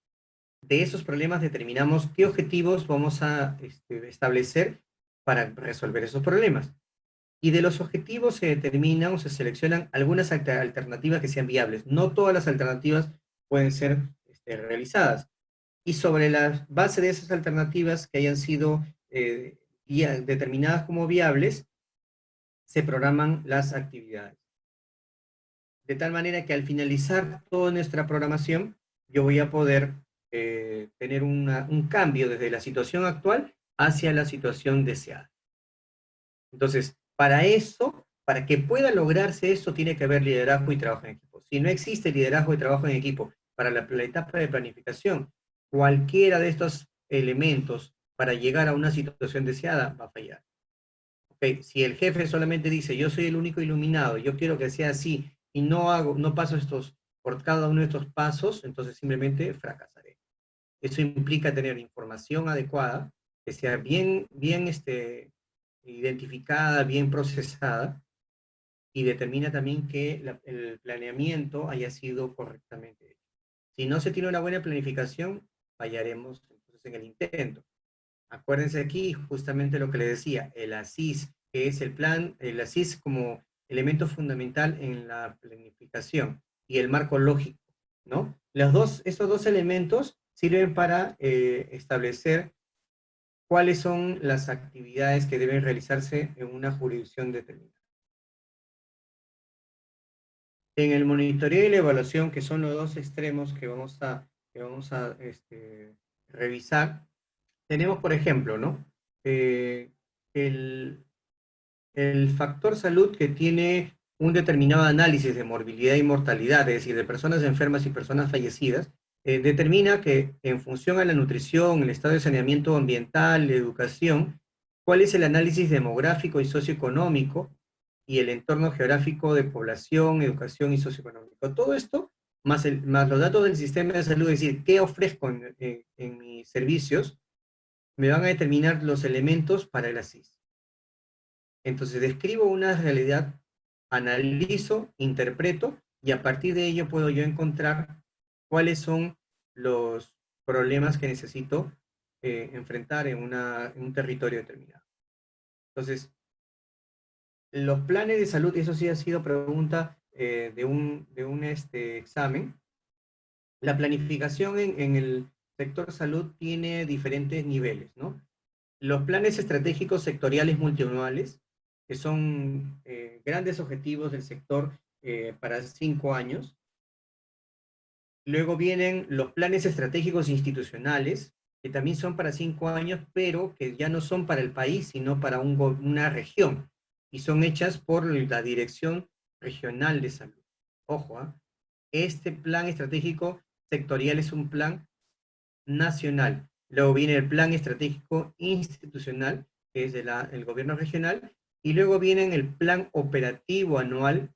De esos problemas determinamos qué objetivos vamos a establecer para resolver esos problemas. Y de los objetivos se determinan o se seleccionan algunas alternativas que sean viables. No todas las alternativas pueden ser realizadas. Y sobre la base de esas alternativas que hayan sido determinadas como viables, se programan las actividades. De tal manera que al finalizar toda nuestra programación, yo voy a poder tener un cambio desde la situación actual hacia la situación deseada. Entonces, para eso, para que pueda lograrse eso, tiene que haber liderazgo y trabajo en equipo. Si no existe liderazgo y trabajo en equipo para la etapa de planificación, cualquiera de estos elementos para llegar a una situación deseada va a fallar. Okay. Si el jefe solamente dice, yo soy el único iluminado, yo quiero que sea así, y no paso por cada uno de estos pasos, entonces simplemente fracasaré. Eso implica tener información adecuada, que sea bien identificada, bien procesada, y determina también que el planeamiento haya sido correctamente hecho. Si no se tiene una buena planificación, fallaremos entonces en el intento. Acuérdense aquí justamente lo que le decía, el ASIS, que es el ASIS como elemento fundamental en la planificación y el marco lógico, ¿no? Estos dos elementos sirven para establecer cuáles son las actividades que deben realizarse en una jurisdicción determinada. En el monitoreo y la evaluación, que son los dos extremos que vamos a revisar, tenemos, por ejemplo, ¿no? El, el factor salud que tiene un determinado análisis de morbilidad y mortalidad, es decir, de personas enfermas y personas fallecidas, determina que en función a la nutrición, el estado de saneamiento ambiental, la educación, cuál es el análisis demográfico y socioeconómico y el entorno geográfico de población, educación y socioeconómico. Todo esto, más los datos del sistema de salud, es decir, qué ofrezco en mis servicios, me van a determinar los elementos para el ASIS. Entonces describo una realidad, analizo, interpreto, y a partir de ello puedo yo encontrar cuáles son los problemas que necesito enfrentar en un territorio determinado. Entonces, los planes de salud, y eso sí ha sido pregunta de un examen, la planificación en el sector salud tiene diferentes niveles, ¿no? Los planes estratégicos sectoriales multianuales, que son grandes objetivos del sector para 5 años. Luego vienen los planes estratégicos institucionales, que también son para 5 años, pero que ya no son para el país, sino para una región, y son hechas por la Dirección Regional de Salud. Ojo, ¿eh? Este plan estratégico sectorial es un plan nacional. Luego viene el plan estratégico institucional, que es el gobierno regional, y luego viene el plan operativo anual,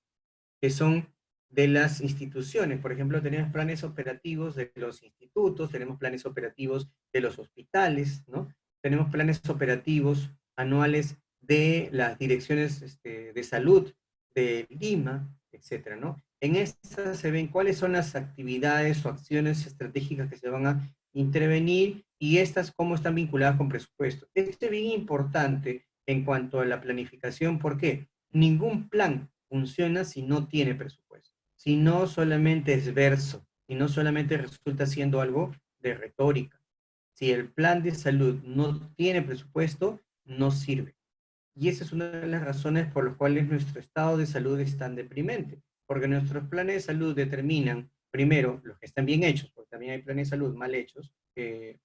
que son de las instituciones. Por ejemplo, tenemos planes operativos de los institutos, tenemos planes operativos de los hospitales, ¿no? Tenemos planes operativos anuales de las direcciones de salud de Lima, etcétera, ¿no? En estas se ven cuáles son las actividades o acciones estratégicas que se van a intervenir y estas cómo están vinculadas con presupuesto. Esto es bien importante en cuanto a la planificación, ¿por qué? Ningún plan funciona si no tiene presupuesto. sino solamente es verso, y no solamente resulta siendo algo de retórica. Si el plan de salud no tiene presupuesto, no sirve. Y esa es una de las razones por las cuales nuestro estado de salud es tan deprimente, porque nuestros planes de salud determinan, primero, los que están bien hechos, porque también hay planes de salud mal hechos, que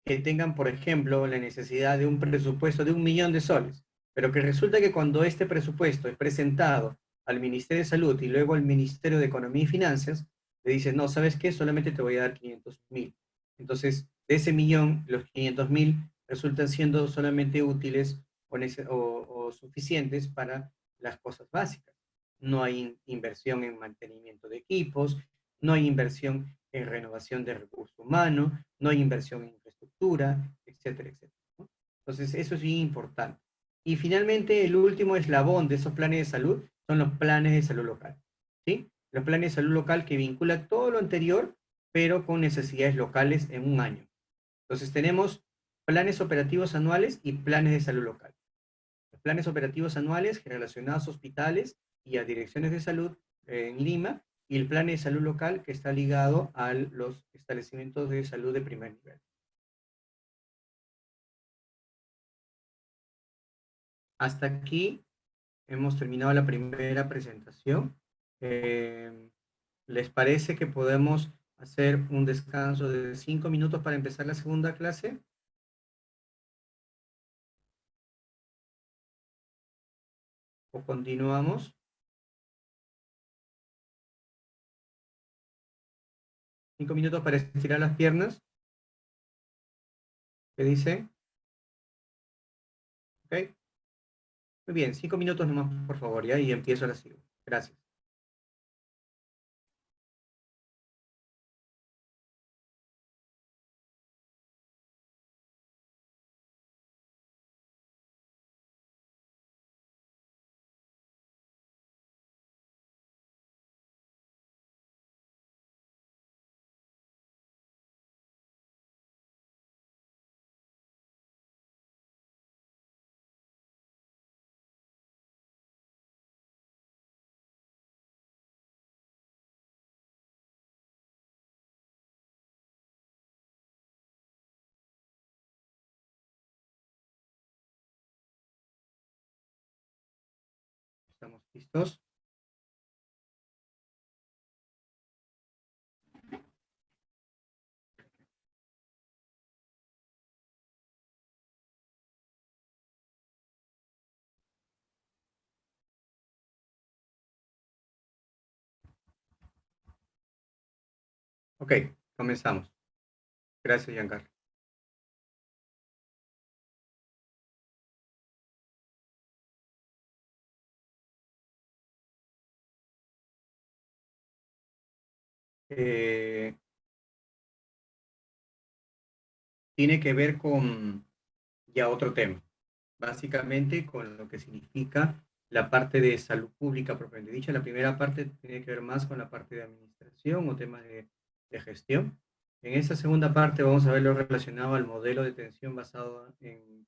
tengan, por ejemplo, la necesidad de un presupuesto de 1 millón de soles, pero que resulta que cuando este presupuesto es presentado al Ministerio de Salud y luego al Ministerio de Economía y Finanzas, le dicen, no, ¿sabes qué? Solamente te voy a dar 500.000. Entonces, de ese millón, los 500.000 resultan siendo solamente útiles o suficientes para las cosas básicas. No hay inversión en mantenimiento de equipos, no hay inversión en renovación de recursos humanos, no hay inversión en infraestructura, etcétera, etcétera, ¿no? Entonces, eso es bien importante. Y finalmente, el último eslabón de esos planes de salud son los planes de salud local, ¿sí? Los planes de salud local que vinculan todo lo anterior, pero con necesidades locales en un año. Entonces, tenemos planes operativos anuales y planes de salud local. Los planes operativos anuales relacionados a hospitales y a direcciones de salud en Lima, y el plan de salud local que está ligado a los establecimientos de salud de primer nivel. Hasta aquí hemos terminado la primera presentación. Eh, ¿Les parece que podemos hacer un descanso de 5 minutos para empezar la segunda clase? ¿O continuamos? 5 minutos para estirar las piernas. ¿Qué dice? ¿Ok? Muy bien, 5 minutos nomás, por favor, ya, y empiezo la siguiente. Gracias. ¿Estamos listos? Ok, comenzamos. Gracias, Giancarlo. Eh, Tiene que ver con ya otro tema, básicamente con lo que significa la parte de salud pública propiamente dicha. La primera parte tiene que ver más con la parte de administración o temas de gestión. En esta segunda parte vamos a ver lo relacionado al modelo de atención basado en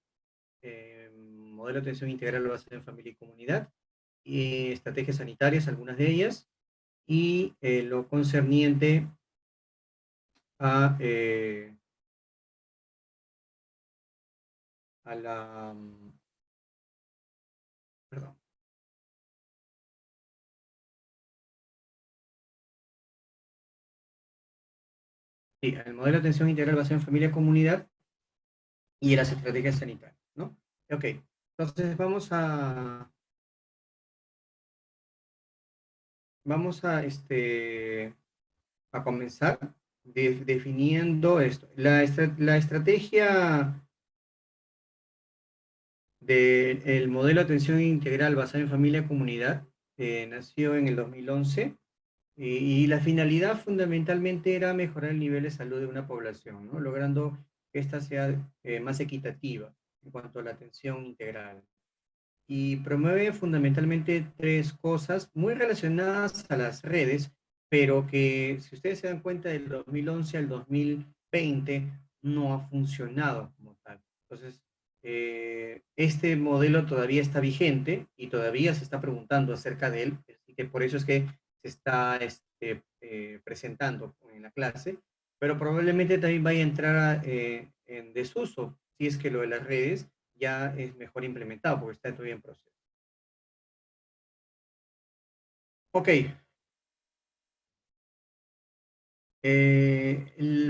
modelo de atención integral basado en familia y comunidad, y estrategias sanitarias, algunas de ellas, y lo concerniente a, a la, perdón, sí, el modelo de atención integral basado en familia y comunidad y las estrategias sanitarias, ¿no? Ok, entonces vamos a comenzar definiendo esto. La estrategia del modelo de atención integral basado en familia y comunidad nació en el 2011. Y la finalidad fundamentalmente era mejorar el nivel de salud de una población, ¿no? Logrando que ésta sea más equitativa en cuanto a la atención integral. Y promueve fundamentalmente tres cosas muy relacionadas a las redes, pero que si ustedes se dan cuenta del 2011 al 2020 no ha funcionado como tal. Entonces, este modelo todavía está vigente y todavía se está preguntando acerca de él, así que por eso es que se está presentando en la clase, pero probablemente también vaya a entrar en desuso si es que lo de las redes ya es mejor implementado, porque está todavía en proceso. Ok,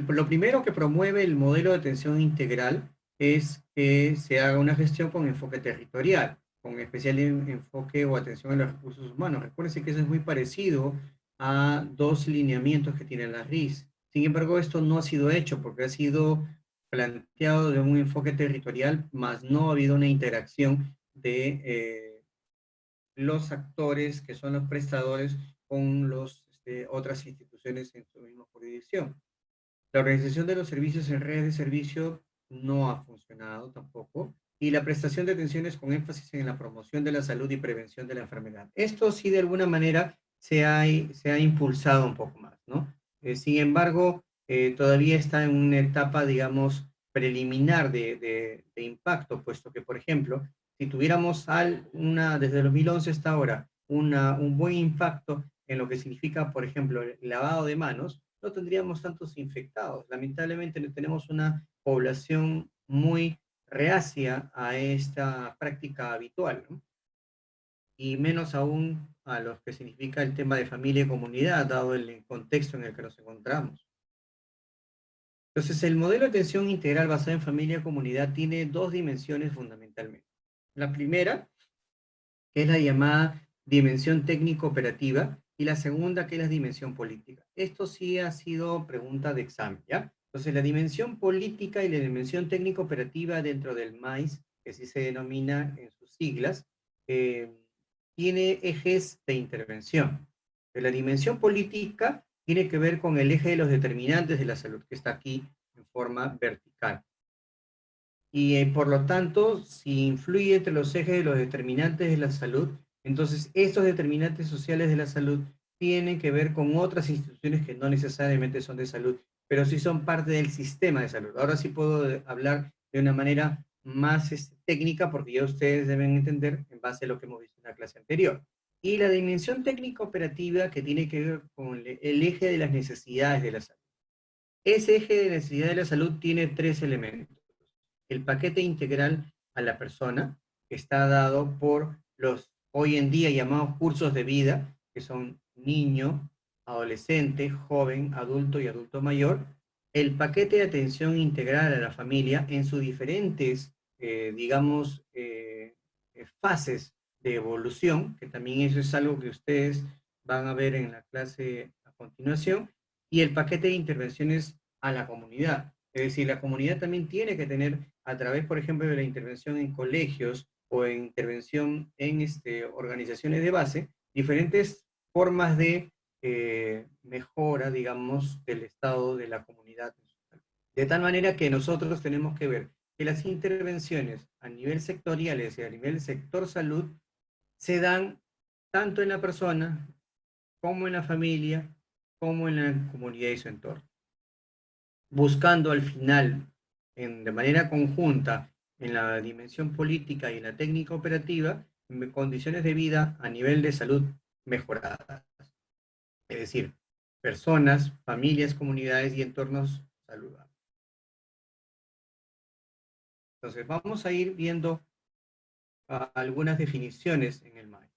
lo primero que promueve el modelo de atención integral es que se haga una gestión con enfoque territorial, con especial enfoque o atención a los recursos humanos. Recuérdense que eso es muy parecido a dos lineamientos que tiene la RIS. Sin embargo, esto no ha sido hecho porque ha sido planteado de un enfoque territorial, más no ha habido una interacción de los actores que son los prestadores con otras instituciones en su misma jurisdicción. La organización de los servicios en redes de servicio no ha funcionado tampoco, y la prestación de atenciones con énfasis en la promoción de la salud y prevención de la enfermedad. Esto sí de alguna manera se ha impulsado un poco más, ¿no? Sin embargo, todavía está en una etapa, digamos, preliminar de impacto, puesto que, por ejemplo, si tuviéramos desde el 2011 hasta ahora un buen impacto en lo que significa, por ejemplo, el lavado de manos, no tendríamos tantos infectados. Lamentablemente tenemos una población muy reacia a esta práctica habitual, ¿no? Y menos aún a los que significa el tema de familia y comunidad, dado el contexto en el que nos encontramos. Entonces, el modelo de atención integral basado en familia y comunidad tiene dos dimensiones fundamentalmente. La primera, que es la llamada dimensión técnico-operativa, y la segunda, que es la dimensión política. Esto sí ha sido pregunta de examen, ¿ya? Entonces, la dimensión política y la dimensión técnico-operativa dentro del MAIS, que así se denomina en sus siglas, eh, tiene ejes de intervención. La dimensión política tiene que ver con el eje de los determinantes de la salud, que está aquí en forma vertical. Y por lo tanto, si influye entre los ejes de los determinantes de la salud, entonces estos determinantes sociales de la salud tienen que ver con otras instituciones que no necesariamente son de salud, pero sí son parte del sistema de salud. Ahora sí puedo hablar de una manera más técnica, porque ya ustedes deben entender en base a lo que hemos visto en la clase anterior. Y la dimensión técnica operativa, que tiene que ver con el eje de las necesidades de la salud. Ese eje de necesidad de la salud tiene tres elementos: el paquete integral a la persona, que está dado por los hoy en día llamados cursos de vida, que son niño, adolescente, joven, adulto y adulto mayor. El paquete de atención integral a la familia en sus diferentes, digamos, fases de evolución, que también eso es algo que ustedes van a ver en la clase a continuación, y el paquete de intervenciones a la comunidad. Es decir, la comunidad también tiene que tener, a través, por ejemplo, de la intervención en colegios o en intervención en organizaciones de base, diferentes formas de mejora, digamos, del estado de la comunidad. De tal manera que nosotros tenemos que ver que las intervenciones a nivel sectoriales y a nivel sector salud se dan tanto en la persona como en la familia, como en la comunidad y su entorno, buscando al final, de manera conjunta, en la dimensión política y en la técnica operativa, condiciones de vida a nivel de salud mejoradas. Es decir, personas, familias, comunidades y entornos saludables. Entonces, vamos a ir viendo algunas definiciones en el MAI.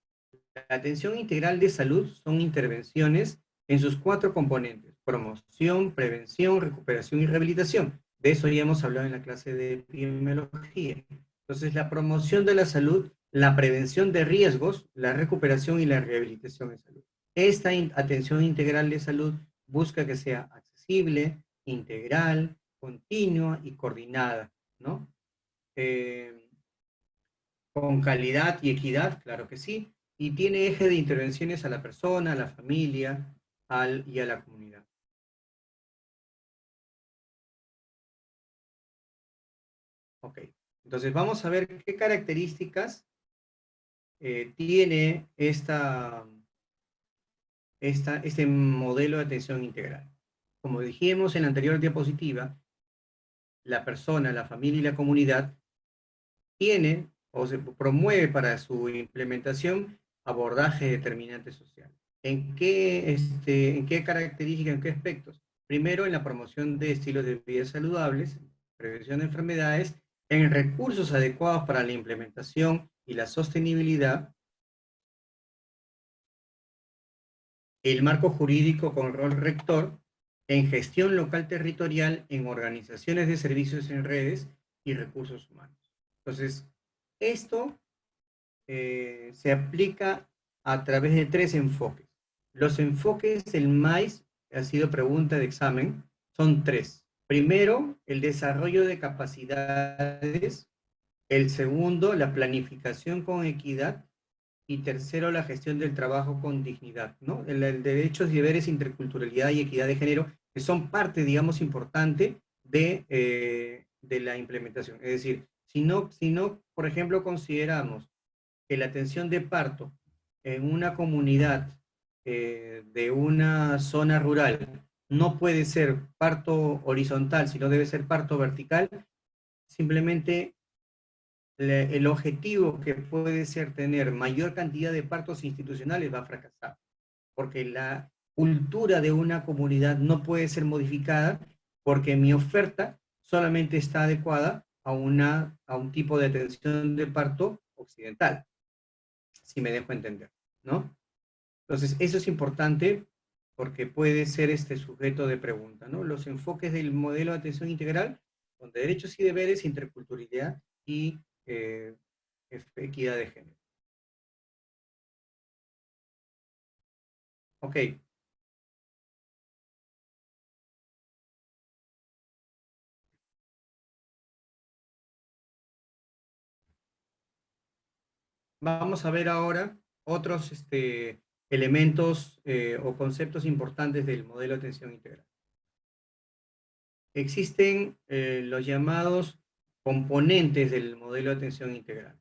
La atención integral de salud son intervenciones en sus cuatro componentes: promoción, prevención, recuperación y rehabilitación. De eso ya hemos hablado en la clase de epidemiología. Entonces, la promoción de la salud, la prevención de riesgos, la recuperación y la rehabilitación en salud. Esta atención integral de salud busca que sea accesible, integral, continua y coordinada, ¿no? Con calidad y equidad, claro que sí, y tiene eje de intervenciones a la persona, a la familia y a la comunidad. Ok, entonces vamos a ver qué características tiene este modelo de atención integral. Como dijimos en la anterior diapositiva, la persona, la familia y la comunidad tiene o se promueve para su implementación abordaje determinante social. en qué características, en qué aspectos? Primero, en la promoción de estilos de vida saludables, prevención de enfermedades, en recursos adecuados para la implementación y la sostenibilidad, el marco jurídico con rol rector, en gestión local territorial, en organizaciones de servicios en redes y recursos humanos. Entonces, esto se aplica a través de tres enfoques. Los enfoques del MAIS, ha sido pregunta de examen, son tres. Primero, el desarrollo de capacidades. El segundo, la planificación con equidad. Y tercero, la gestión del trabajo con dignidad, ¿no? El derechos y deberes, interculturalidad y equidad de género, que son parte, digamos, importante de la implementación. Es decir, si no, por ejemplo, consideramos que la atención de parto en una comunidad de una zona rural no puede ser parto horizontal, sino debe ser parto vertical, simplemente el objetivo que puede ser tener mayor cantidad de partos institucionales va a fracasar, porque la cultura de una comunidad no puede ser modificada porque mi oferta solamente está adecuada a un tipo de atención de parto occidental, si me dejo entender, ¿no? Entonces, eso es importante porque puede ser este sujeto de pregunta, ¿no? Los enfoques del modelo de atención integral son derechos y deberes, interculturalidad y eh, equidad de género. Ok, vamos a ver ahora otros elementos o conceptos importantes del modelo de atención integral. Existen los llamados componentes del modelo de atención integral.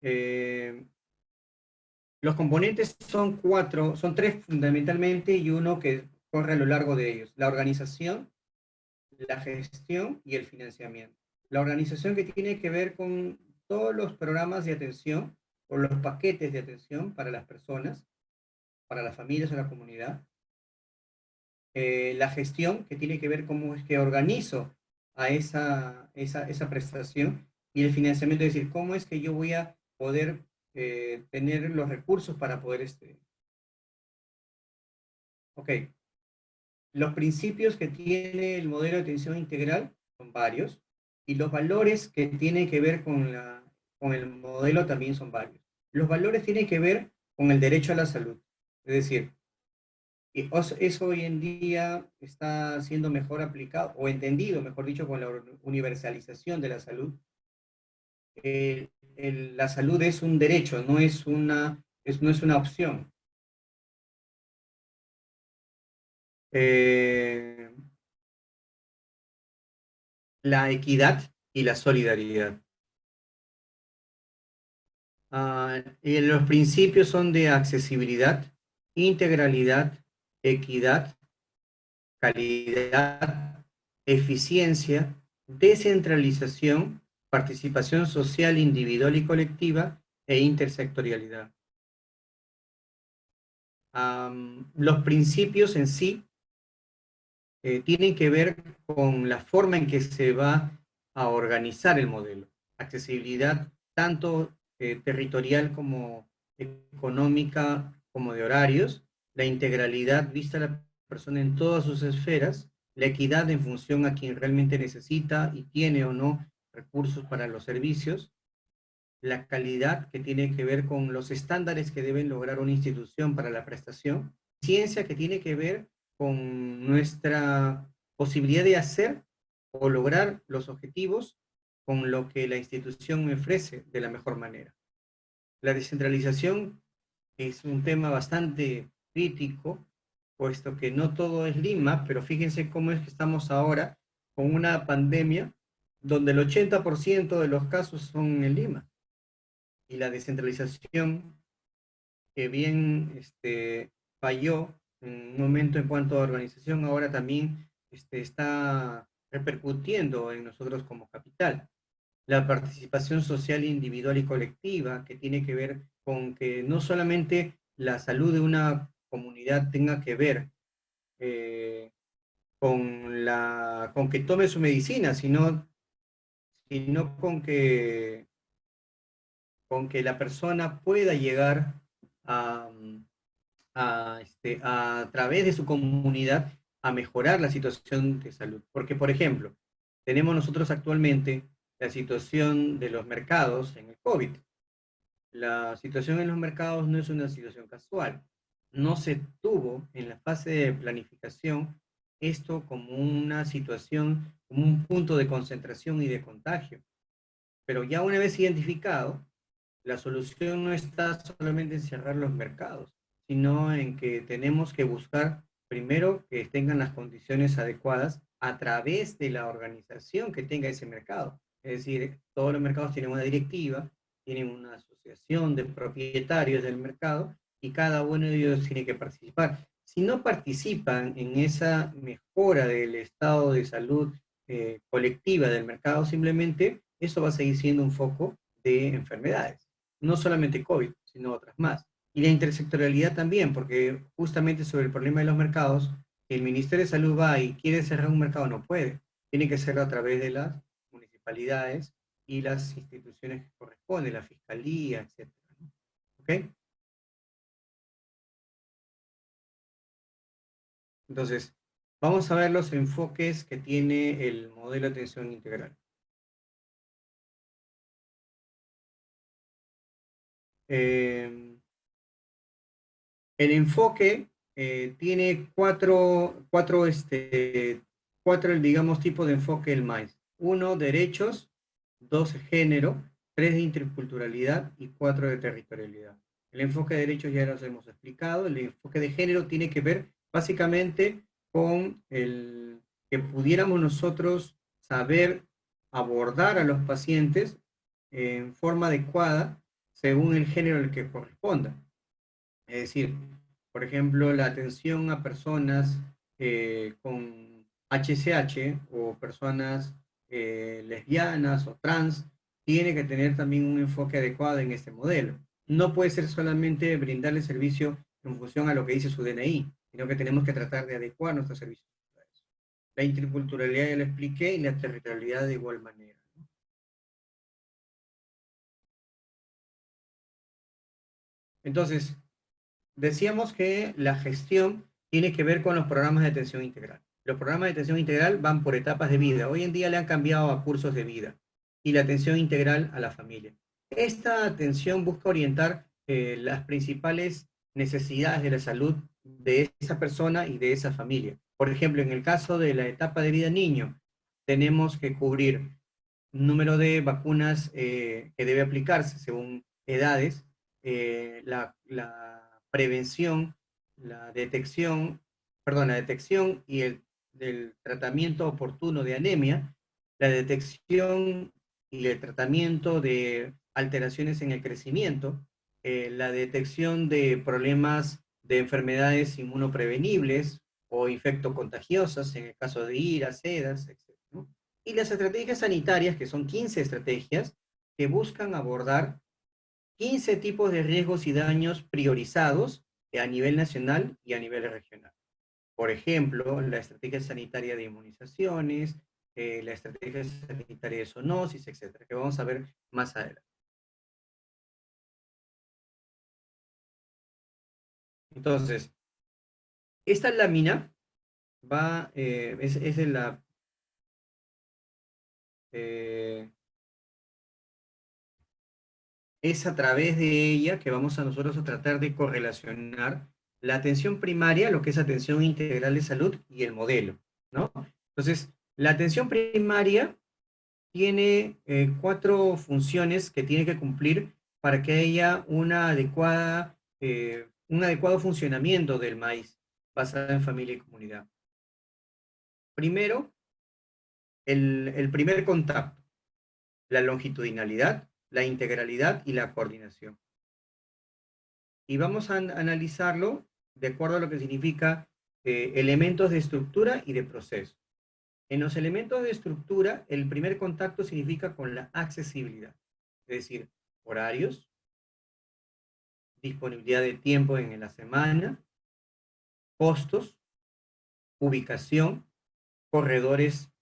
Eh, los componentes son cuatro, son tres fundamentalmente y uno que corre a lo largo de ellos. La organización, la gestión y el financiamiento. La organización que tiene que ver con todos los programas de atención o los paquetes de atención para las personas, para las familias o la comunidad. La gestión que tiene que ver cómo es que organizo a esa prestación y el financiamiento, es decir, cómo es que yo voy a poder tener los recursos para poder ok, los principios que tiene el modelo de atención integral son varios y los valores que tienen que ver con el modelo también son varios. Los valores tienen que ver con el derecho a la salud. Es decir, eso hoy en día está siendo mejor aplicado o entendido, mejor dicho, con la universalización de la salud. La salud es un derecho, no es una opción. Eh, la equidad y la solidaridad. Y los principios son de accesibilidad, integralidad, equidad, calidad, eficiencia, descentralización, participación social individual y colectiva e intersectorialidad. Los principios en sí tienen que ver con la forma en que se va a organizar el modelo. Accesibilidad tanto territorial como económica, como de horarios, la integralidad vista a la persona en todas sus esferas, la equidad en función a quien realmente necesita y tiene o no recursos para los servicios, la calidad que tiene que ver con los estándares que deben lograr una institución para la prestación, ciencia que tiene que ver con nuestra posibilidad de hacer o lograr los objetivos con lo que la institución me ofrece de la mejor manera. La descentralización es un tema bastante crítico, puesto que no todo es Lima, pero fíjense cómo es que estamos ahora con una pandemia donde el 80% de los casos son en Lima y la descentralización que bien falló en un momento en cuanto a organización, ahora también está repercutiendo en nosotros como capital. la participación social individual y colectiva, que tiene que ver con que no solamente la salud de una comunidad tenga que ver eh, con que tome su medicina, sino con que la persona pueda llegar a, a través de su comunidad a mejorar la situación de salud. Porque, por ejemplo, tenemos nosotros actualmente la situación de los mercados en el COVID. La situación en los mercados no es una situación casual. No se tuvo en la fase de planificación esto como una situación, como un punto de concentración y de contagio. Pero ya una vez identificado, la solución no está solamente en cerrar los mercados, sino en que tenemos que buscar primero que tengan las condiciones adecuadas a través de la organización que tenga ese mercado. Es decir, todos los mercados tienen una directiva, tienen una asociación de propietarios del mercado y cada uno de ellos tiene que participar. Si no participan en esa mejora del estado de salud colectiva del mercado, simplemente eso va a seguir siendo un foco de enfermedades. No solamente COVID, sino otras más. Y la intersectorialidad también, porque justamente sobre el problema de los mercados, si el Ministerio de Salud va y quiere cerrar un mercado, no puede. Tiene que hacerlo a través de las municipalidades y las instituciones que corresponden, la fiscalía, etc. ¿Ok? Entonces, vamos a ver los enfoques que tiene el modelo de atención integral. Eh, el enfoque tiene cuatro, digamos, tipos de enfoque el MAIS. Uno, derechos; dos, género; tres, de interculturalidad; y cuatro, de territorialidad. El enfoque de derechos ya los hemos explicado. El enfoque de género tiene que ver básicamente con el que pudiéramos nosotros saber abordar a los pacientes en forma adecuada según el género al que corresponda. Es decir, por ejemplo, la atención a personas con HCH o personas lesbianas o trans tiene que tener también un enfoque adecuado en este modelo. No puede ser solamente brindarle servicio en función a lo que dice su DNI, sino que tenemos que tratar de adecuar nuestros servicios. La interculturalidad ya lo expliqué, y la territorialidad de igual manera. Entonces, decíamos que la gestión tiene que ver con los programas de atención integral. Los programas de atención integral van por etapas de vida. Hoy en día le han cambiado a cursos de vida y la atención integral a la familia. Esta atención busca orientar las principales necesidades de la salud de esa persona y de esa familia. Por ejemplo, en el caso de la etapa de vida niño, tenemos que cubrir número de vacunas que debe aplicarse según edades, la prevención, la detección y del tratamiento oportuno de anemia, la detección y el tratamiento de alteraciones en el crecimiento, la detección de problemas de enfermedades inmunoprevenibles o infectocontagiosas, en el caso de IRA, SEDAS, etc., ¿no? Y las estrategias sanitarias, que son 15 estrategias, que buscan abordar 15 tipos de riesgos y daños priorizados a nivel nacional y a nivel regional. Por ejemplo, la estrategia sanitaria de inmunizaciones, la estrategia sanitaria de zoonosis, etcétera, que vamos a ver más adelante. Entonces, esta lámina es de la eh, es a través de ella que vamos a nosotros a tratar de correlacionar la atención primaria, lo que es atención integral de salud, y el modelo, ¿no? Entonces, la atención primaria tiene cuatro funciones que tiene que cumplir para que haya un adecuado funcionamiento del maíz basado en familia y comunidad. Primero, el primer contacto, la longitudinalidad, la integralidad y la coordinación. Y vamos a analizarlo de acuerdo a lo que significa elementos de estructura y de proceso. En los elementos de estructura, el primer contacto significa con la accesibilidad, es decir, horarios, disponibilidad de tiempo en la semana, costos, ubicación, corredores,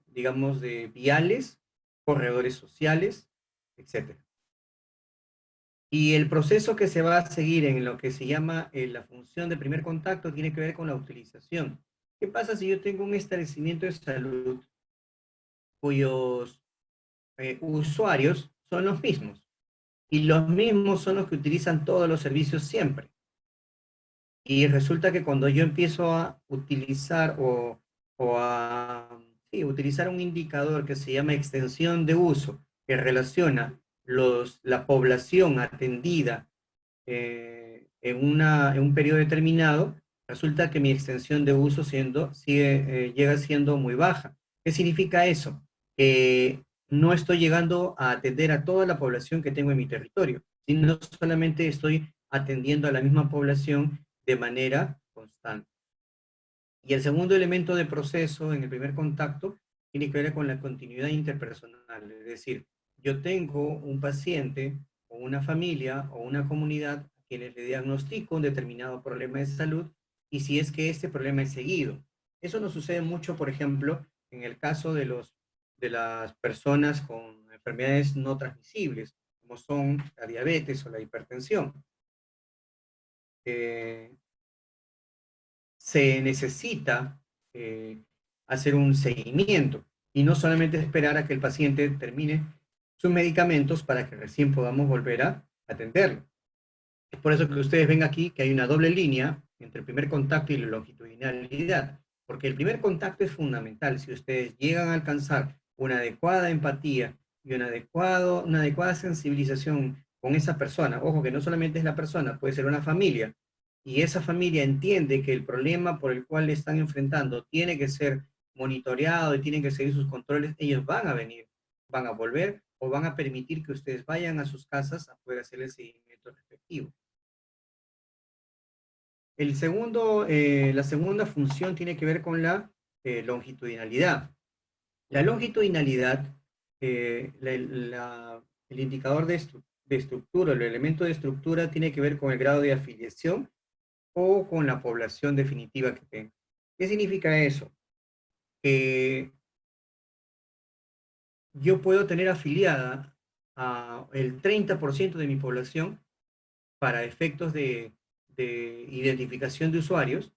digamos, de viales, corredores sociales, etc. Y el proceso que se va a seguir en lo que se llama la función de primer contacto tiene que ver con la utilización. ¿Qué pasa si yo tengo un establecimiento de salud cuyos usuarios son los mismos? Y los mismos son los que utilizan todos los servicios siempre. Y resulta que cuando yo empiezo a utilizar o a utilizar un indicador que se llama extensión de uso, que relaciona la población atendida en un periodo determinado, resulta que mi extensión de uso llega siendo muy baja. ¿Qué significa eso? Que no estoy llegando a atender a toda la población que tengo en mi territorio, sino solamente estoy atendiendo a la misma población de manera constante. Y el segundo elemento de proceso en el primer contacto tiene que ver con la continuidad interpersonal, es decir, yo tengo un paciente o una familia o una comunidad a quienes le diagnostico un determinado problema de salud y si es que este problema es seguido. Eso nos sucede mucho, por ejemplo, en el caso de las personas con enfermedades no transmisibles, como son la diabetes o la hipertensión. Se necesita hacer un seguimiento y no solamente esperar a que el paciente termine sus medicamentos para que recién podamos volver a atenderlo. Es por eso que ustedes ven aquí que hay una doble línea entre el primer contacto y la longitudinalidad, porque el primer contacto es fundamental. Si ustedes llegan a alcanzar una adecuada empatía y una adecuada sensibilización con esa persona, ojo que no solamente es la persona, puede ser una familia, y esa familia entiende que el problema por el cual le están enfrentando tiene que ser monitoreado y tienen que seguir sus controles, ellos van a venir, van a volver o van a permitir que ustedes vayan a sus casas a poder hacer el seguimiento respectivo. La segunda función tiene que ver con la longitudinalidad. La longitudinalidad, el indicador de estructura, el elemento de estructura tiene que ver con el grado de afiliación o con la población definitiva que tenga. ¿Qué significa eso? Que yo puedo tener afiliada a el 30% de mi población para efectos de identificación de usuarios,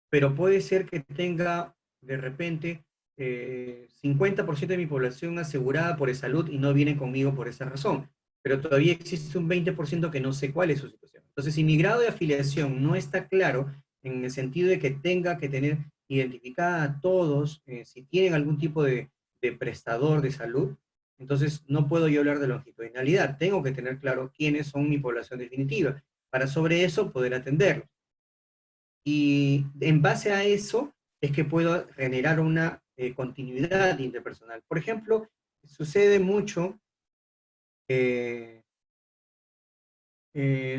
pero puede ser que tenga de repente 50% de mi población asegurada por salud y no viene conmigo por esa razón, pero todavía existe un 20% que no sé cuál es su situación. Entonces, si mi grado de afiliación no está claro, en el sentido de que tenga que tener identificada a todos, si tienen algún tipo de prestador de salud, entonces no puedo yo hablar de longitudinalidad. Tengo que tener claro quiénes son mi población definitiva, para sobre eso poder atenderlos. Y en base a eso es que puedo generar una continuidad interpersonal. Por ejemplo, eh,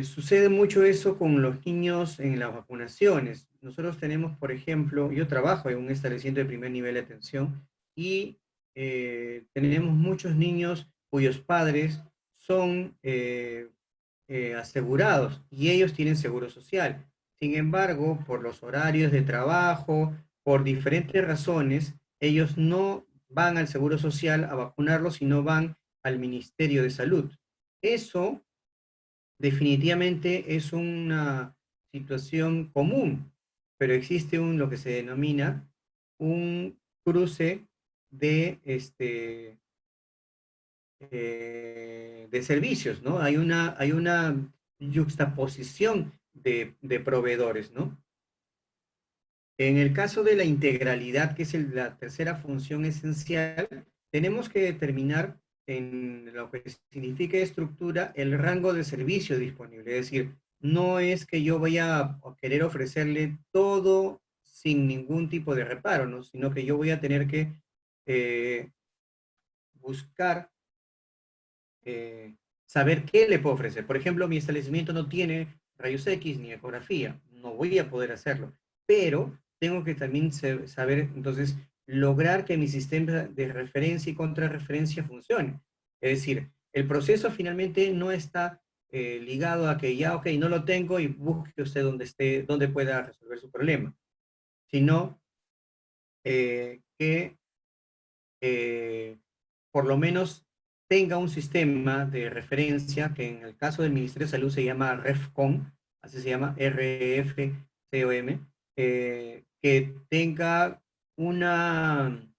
sucede mucho eso con los niños en las vacunaciones. Nosotros tenemos, por ejemplo, yo trabajo en un establecimiento de primer nivel de atención y tenemos muchos niños cuyos padres son asegurados y ellos tienen seguro social. Sin embargo, por los horarios de trabajo, por diferentes razones, ellos no van al seguro social a vacunarlos, sino van al Ministerio de Salud. Eso definitivamente es una situación común, pero existe lo que se denomina un cruce de servicios, ¿no? Hay una yuxtaposición de proveedores, ¿no? En el caso de la integralidad, que es la tercera función esencial, tenemos que determinar en lo que significa estructura el rango de servicio disponible. Es decir, no es que yo vaya a querer ofrecerle todo sin ningún tipo de reparo, ¿no? Sino que yo voy a tener que buscar saber qué le puedo ofrecer. Por ejemplo, mi establecimiento no tiene rayos X ni ecografía, no voy a poder hacerlo, pero tengo que también saber entonces lograr que mi sistema de referencia y contrarreferencia funcione. Es decir, el proceso finalmente no está ligado a que ya, ok, no lo tengo y busque usted donde esté, donde pueda resolver su problema, sino que por lo menos tenga un sistema de referencia que en el caso del Ministerio de Salud se llama REFCOM, así se llama, RFCOM, que tenga una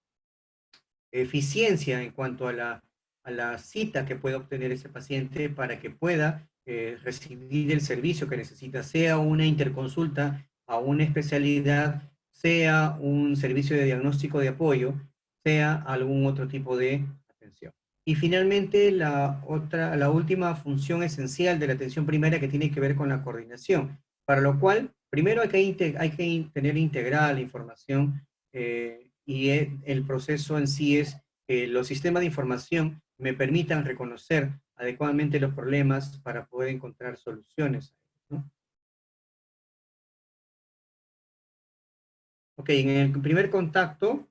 eficiencia en cuanto a la cita que pueda obtener ese paciente para que pueda recibir el servicio que necesita, sea una interconsulta a una especialidad, sea un servicio de diagnóstico de apoyo, sea algún otro tipo de atención. Y finalmente, la última función esencial de la atención primaria que tiene que ver con la coordinación, para lo cual primero hay que tener integrada la información y el proceso en sí es que los sistemas de información me permitan reconocer adecuadamente los problemas para poder encontrar soluciones, ¿no? Ok, en el primer contacto,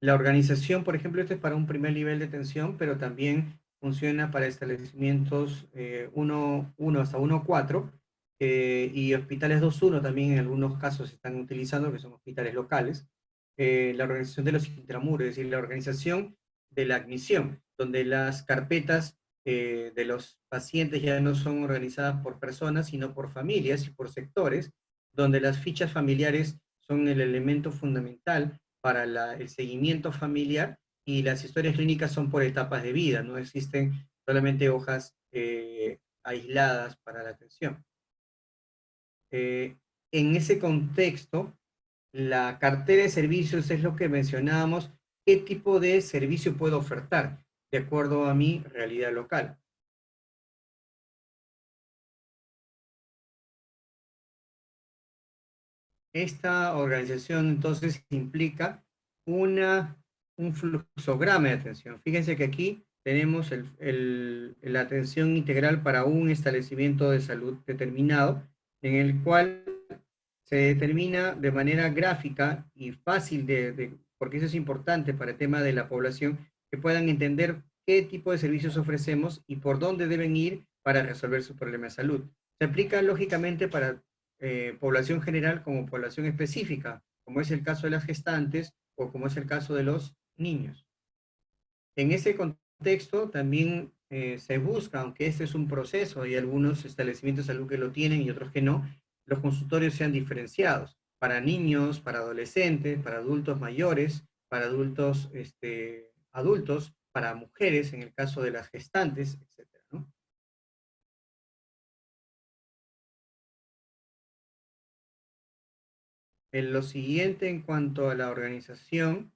la organización, por ejemplo, este es para un primer nivel de atención, pero también funciona para establecimientos 1 hasta 1.4 y hospitales 2.1 también en algunos casos se están utilizando, que son hospitales locales. La organización de los intramuros, es decir, la organización de la admisión, donde las carpetas de los pacientes ya no son organizadas por personas, sino por familias y por sectores, donde las fichas familiares son el elemento fundamental para el seguimiento familiar y las historias clínicas son por etapas de vida, no existen solamente hojas aisladas para la atención. En ese contexto, la cartera de servicios es lo que mencionábamos, qué tipo de servicio puedo ofertar de acuerdo a mi realidad local. Esta organización entonces implica una, un fluxograma de atención. Fíjense que aquí tenemos la atención integral para un establecimiento de salud determinado, en el cual se determina de manera gráfica y fácil, porque eso es importante para el tema de la población, que puedan entender qué tipo de servicios ofrecemos y por dónde deben ir para resolver su problema de salud. Se aplica lógicamente para población general como población específica, como es el caso de las gestantes o como es el caso de los niños. En ese contexto también se busca, aunque este es un proceso, hay algunos establecimientos de salud que lo tienen y otros que no, los consultorios sean diferenciados para niños, para adolescentes, para adultos mayores, para adultos, adultos, para mujeres en el caso de las gestantes, etcétera, ¿no? En lo siguiente en cuanto a la organización,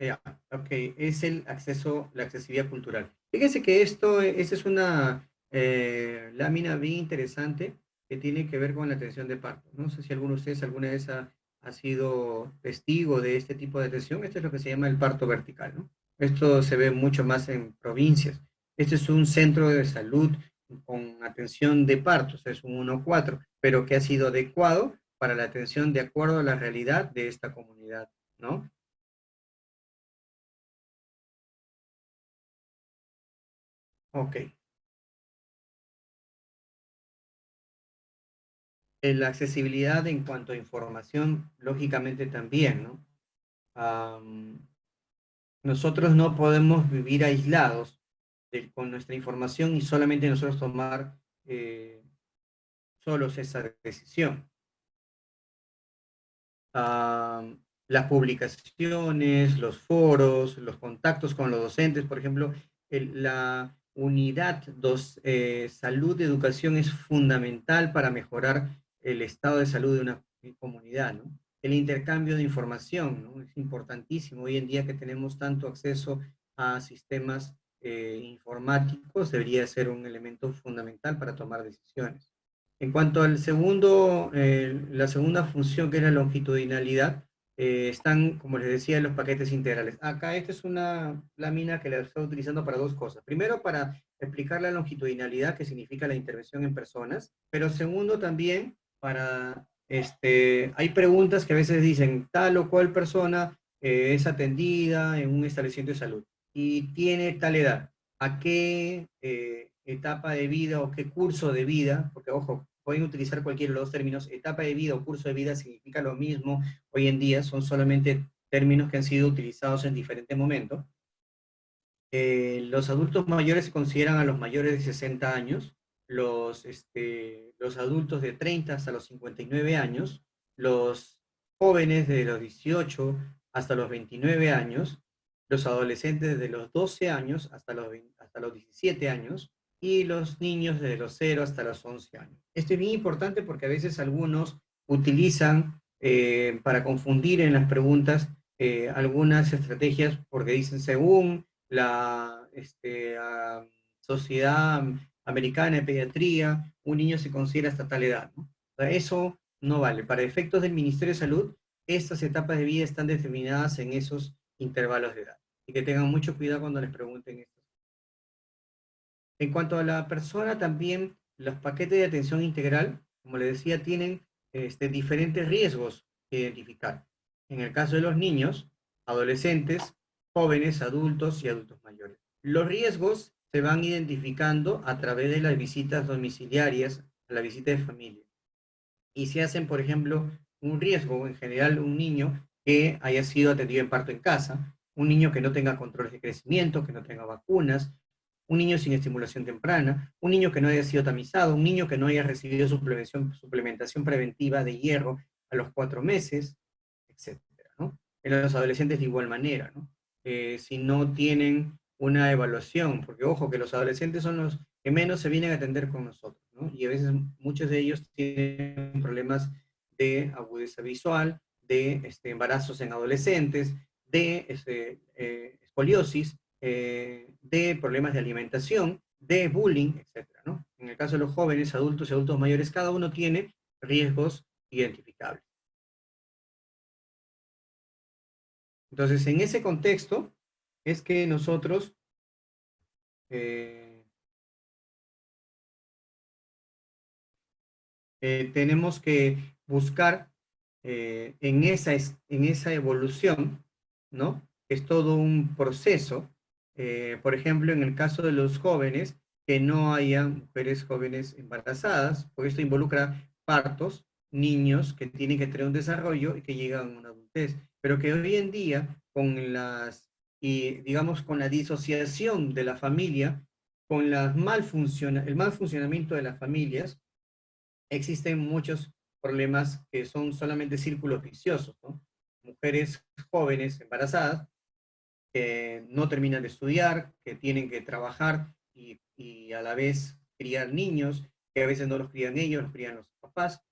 ya, ok, es el acceso, la accesibilidad cultural. Fíjense que esta es una lámina bien interesante que tiene que ver con la atención de parto. No sé si alguno de ustedes alguna vez ha sido testigo de este tipo de atención. Esto es lo que se llama el parto vertical, ¿no? Esto se ve mucho más en provincias. Este es un centro de salud con atención de partos, es un 1-4, pero que ha sido adecuado para la atención de acuerdo a la realidad de esta comunidad, ¿no? Ok. La accesibilidad en cuanto a información, lógicamente también, ¿no? Am, nosotros no podemos vivir aislados con nuestra información y solamente nosotros tomar solos esa decisión. Las publicaciones, los foros, los contactos con los docentes, por ejemplo, la unidad salud y educación es fundamental para mejorar el estado de salud de una comunidad, ¿no? El intercambio de información, ¿no? Es importantísimo. Hoy en día que tenemos tanto acceso a sistemas informáticos, debería ser un elemento fundamental para tomar decisiones. En cuanto al segundo, la segunda función que es la longitudinalidad, están, como les decía, los paquetes integrales. Acá esta es una lámina que la estoy utilizando para dos cosas. Primero, para explicar la longitudinalidad, que significa la intervención en personas, pero segundo también para hay preguntas que a veces dicen, tal o cual persona es atendida en un establecimiento de salud y tiene tal edad. ¿A qué etapa de vida o qué curso de vida? Porque, ojo, pueden utilizar cualquiera de los dos términos. Etapa de vida o curso de vida significa lo mismo hoy en día, son solamente términos que han sido utilizados en diferentes momentos. Los adultos mayores se consideran a los mayores de 60 años, los adultos de 30 hasta los 59 años, los jóvenes de los 18 hasta los 29 años, los adolescentes de los 12 años hasta los 17 años y los niños de los 0 hasta los 11 años. Esto es bien importante porque a veces algunos utilizan para confundir en las preguntas algunas estrategias porque dicen según la Sociedad Americana de Pediatría, un niño se considera hasta tal edad, ¿no? O sea, eso no vale. Para efectos del Ministerio de Salud, estas etapas de vida están determinadas en esos intervalos de edad. Y que tengan mucho cuidado cuando les pregunten esto. En cuanto a la persona, también los paquetes de atención integral, como les decía, tienen diferentes riesgos que identificar. En el caso de los niños, adolescentes, jóvenes, adultos y adultos mayores. Los riesgos se van identificando a través de las visitas domiciliarias, a la visita de familia. Y se hacen, por ejemplo, un riesgo, en general, un niño que haya sido atendido en parto en casa, un niño que no tenga controles de crecimiento, que no tenga vacunas, un niño sin estimulación temprana, un niño que no haya sido tamizado, un niño que no haya recibido suplementación preventiva de hierro a los 4 meses, etcétera, ¿no? En los adolescentes de igual manera, ¿no? Si no tienen una evaluación, porque ojo, que los adolescentes son los que menos se vienen a atender con nosotros, ¿no? Y a veces muchos de ellos tienen problemas de agudeza visual, de embarazos en adolescentes, de escoliosis, de problemas de alimentación, de bullying, etcétera, ¿no? En el caso de los jóvenes, adultos y adultos mayores, cada uno tiene riesgos identificables. Entonces, en ese contexto es que nosotros eh, tenemos que buscar en esa evolución, ¿no? Es todo un proceso. Por ejemplo, en el caso de los jóvenes, que no haya mujeres jóvenes embarazadas, porque esto involucra partos, niños que tienen que tener un desarrollo y que llegan a una adultez, pero que hoy en día, y digamos, con la disociación de la familia, con el mal funcionamiento de las familias, existen muchos problemas que son solamente círculos viciosos, ¿no? Mujeres jóvenes embarazadas que no terminan de estudiar, que tienen que trabajar y a la vez criar niños, que a veces no los crían ellos, los crían los papás,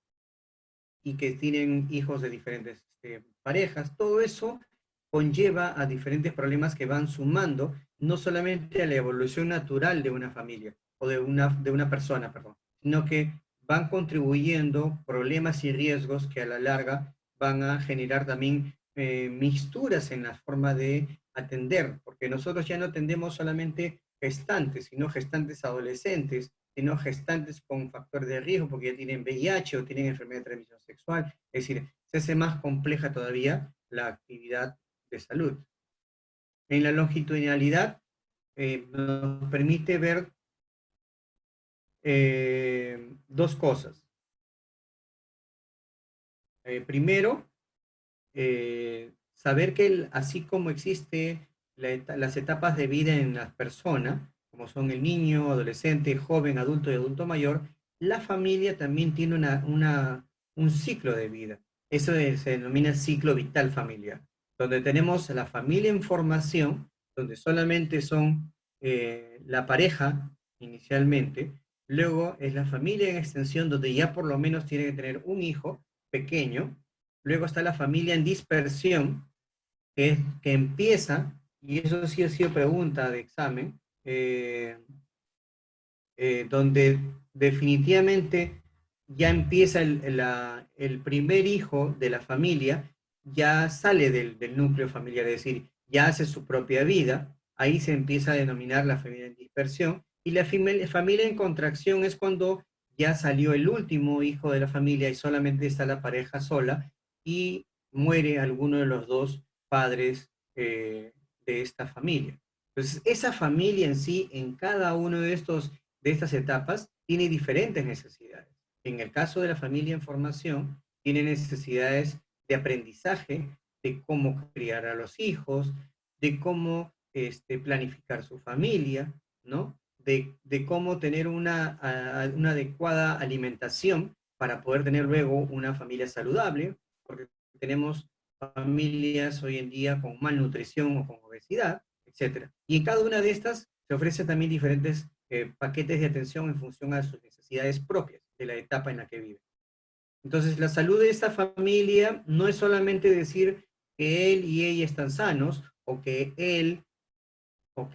y que tienen hijos de diferentes parejas. Todo eso conlleva a diferentes problemas que van sumando no solamente a la evolución natural de una familia o de una persona, perdón, sino que van contribuyendo problemas y riesgos que a la larga van a generar también mixturas en la forma de atender, porque nosotros ya no atendemos solamente gestantes, sino gestantes adolescentes, sino gestantes con factor de riesgo porque ya tienen VIH o tienen enfermedad de transmisión sexual. Es decir, se hace más compleja todavía la actividad de salud. En la longitudinalidad nos permite ver dos cosas. Primero, saber que así como existe las etapas de vida en las personas, como son el niño, adolescente, joven, adulto y adulto mayor, la familia también tiene un ciclo de vida. Eso se denomina ciclo vital familiar, donde tenemos la familia en formación, donde solamente son la pareja inicialmente, luego es la familia en extensión, donde ya por lo menos tiene que tener un hijo pequeño. Luego está la familia en dispersión, que empieza, y eso sí ha sido pregunta de examen, donde definitivamente ya empieza el primer hijo de la familia, ya sale del núcleo familiar, es decir, ya hace su propia vida, ahí se empieza a denominar la familia en dispersión, y la familia en contracción es cuando ya salió el último hijo de la familia y solamente está la pareja sola y muere alguno de los dos padres de esta familia. Entonces, esa familia en sí, en cada uno de estas etapas, tiene diferentes necesidades. En el caso de la familia en formación, tiene necesidades de aprendizaje, de cómo criar a los hijos, de cómo planificar su familia, ¿no? De cómo tener una adecuada alimentación para poder tener luego una familia saludable, porque tenemos familias hoy en día con malnutrición o con obesidad, etcétera. Y en cada una de estas se ofrece también diferentes paquetes de atención en función a sus necesidades propias de la etapa en la que vive. Entonces, la salud de esta familia no es solamente decir que él y ella están sanos, o que él,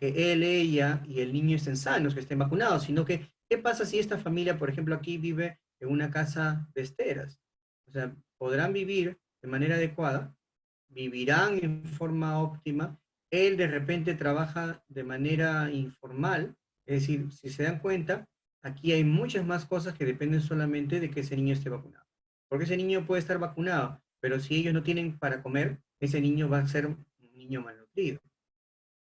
ella y el niño estén sanos, que estén vacunados, sino que, ¿qué pasa si esta familia, por ejemplo, aquí vive en una casa de esteras? O sea, podrán vivir de manera adecuada, vivirán en forma óptima, él de repente trabaja de manera informal, es decir, si se dan cuenta, aquí hay muchas más cosas que dependen solamente de que ese niño esté vacunado. Porque ese niño puede estar vacunado, pero si ellos no tienen para comer, ese niño va a ser un niño malnutrido.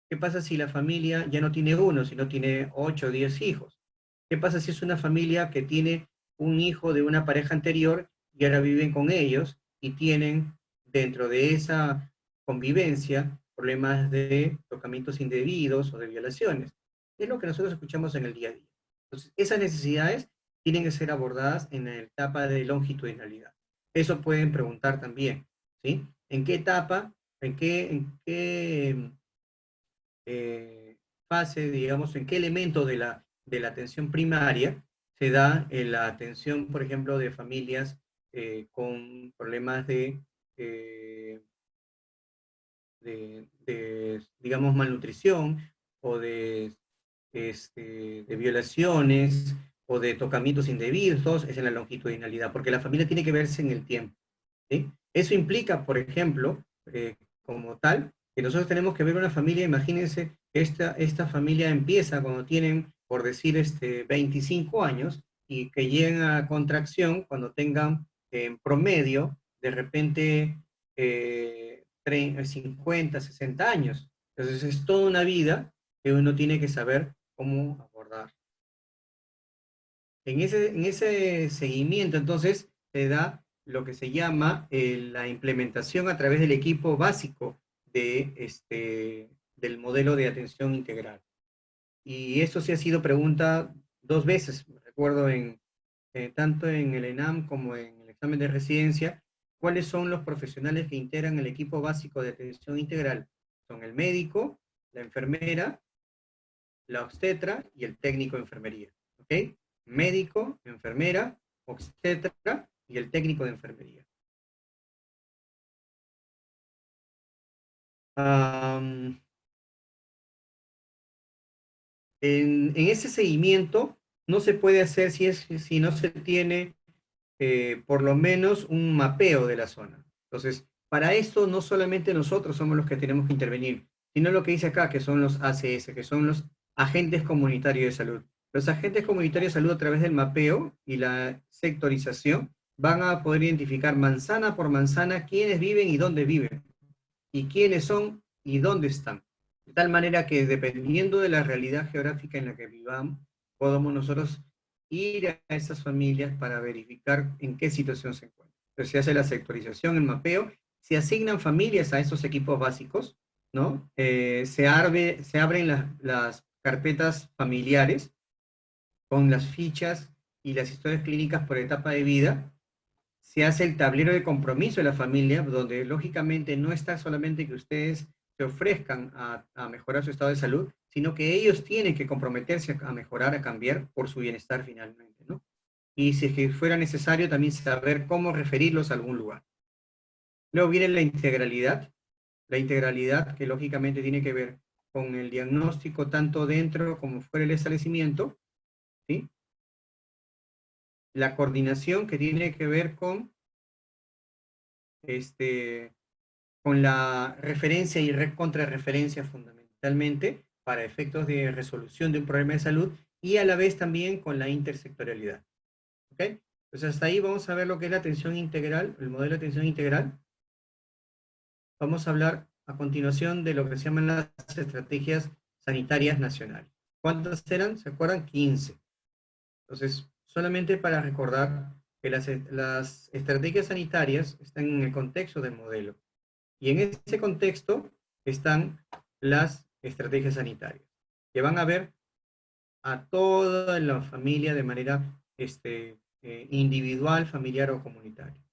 ¿Qué pasa si la familia ya no tiene uno, sino tiene 8 o 10 hijos? ¿Qué pasa si es una familia que tiene un hijo de una pareja anterior y ahora viven con ellos y tienen dentro de esa convivencia problemas de tocamientos indebidos o de violaciones? Es lo que nosotros escuchamos en el día a día. Entonces, esas necesidades tienen que ser abordadas en la etapa de longitudinalidad. Eso pueden preguntar también, ¿sí? ¿En qué etapa, en qué fase, digamos, en qué elemento de la atención primaria se da la atención, por ejemplo, de familias con problemas eh, digamos, malnutrición o de violaciones o de tocamientos indebidos, es en la longitudinalidad, porque la familia tiene que verse en el tiempo, ¿sí? Eso implica, por ejemplo, como tal, que nosotros tenemos que ver una familia. Imagínense, esta familia empieza cuando tienen, por decir, 25 años y que lleguen a contracción cuando tengan en promedio, de repente, 50, 60 años. Entonces es toda una vida que uno tiene que saber cómo abordar. En ese seguimiento, entonces, se da lo que se llama la implementación a través del equipo básico del modelo de atención integral. Y eso sí ha sido pregunta 2 veces, recuerdo, tanto en el ENAM como en el examen de residencia. ¿Cuáles son los profesionales que integran el equipo básico de atención integral? Son el médico, la enfermera, la obstetra y el técnico de enfermería. ¿Ok? Médico, enfermera, obstetra y el técnico de enfermería. Um, en ese seguimiento no se puede hacer si no se tiene por lo menos un mapeo de la zona. Entonces, para esto no solamente nosotros somos los que tenemos que intervenir, sino lo que dice acá, que son los ACS, que son los agentes comunitarios de salud. Los agentes comunitarios de salud, a través del mapeo y la sectorización, van a poder identificar manzana por manzana quiénes viven y dónde viven, y quiénes son y dónde están. De tal manera que, dependiendo de la realidad geográfica en la que vivamos, podamos nosotros ir a esas familias para verificar en qué situación se encuentran. Entonces se hace la sectorización, el mapeo, se asignan familias a esos equipos básicos, ¿no? Se abren las carpetas familiares con las fichas y las historias clínicas por etapa de vida. Se hace el tablero de compromiso de la familia, donde lógicamente no está solamente que ustedes se ofrezcan a mejorar su estado de salud, sino que ellos tienen que comprometerse a mejorar, a cambiar por su bienestar finalmente, ¿no? Y si es que fuera necesario, también saber cómo referirlos a algún lugar. Luego viene la integralidad que lógicamente tiene que ver con el diagnóstico tanto dentro como fuera del establecimiento, ¿sí? La coordinación, que tiene que ver con con la referencia y contrarreferencia, fundamentalmente para efectos de resolución de un problema de salud, y a la vez también con la intersectorialidad. ¿ok? Entonces hasta ahí vamos a ver lo que es la atención integral, el modelo de atención integral. Vamos a hablar a continuación de lo que se llaman las estrategias sanitarias nacionales. ¿Cuántas eran? ¿Se acuerdan? 15. Entonces, solamente para recordar que las estrategias sanitarias están en el contexto del modelo. Y en ese contexto están las estrategias sanitarias, que van a ver a toda la familia de manera individual, familiar o comunitaria.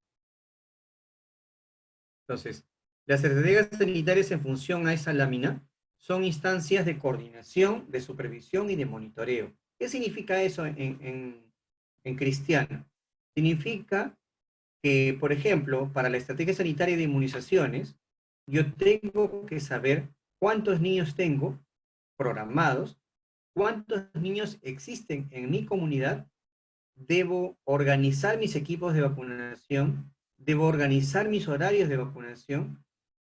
Entonces, las estrategias sanitarias en función a esa lámina son instancias de coordinación, de supervisión y de monitoreo. ¿Qué significa eso en cristiano? Significa que, por ejemplo, para la estrategia sanitaria de inmunizaciones, yo tengo que saber cuántos niños tengo programados, cuántos niños existen en mi comunidad, debo organizar mis equipos de vacunación, debo organizar mis horarios de vacunación.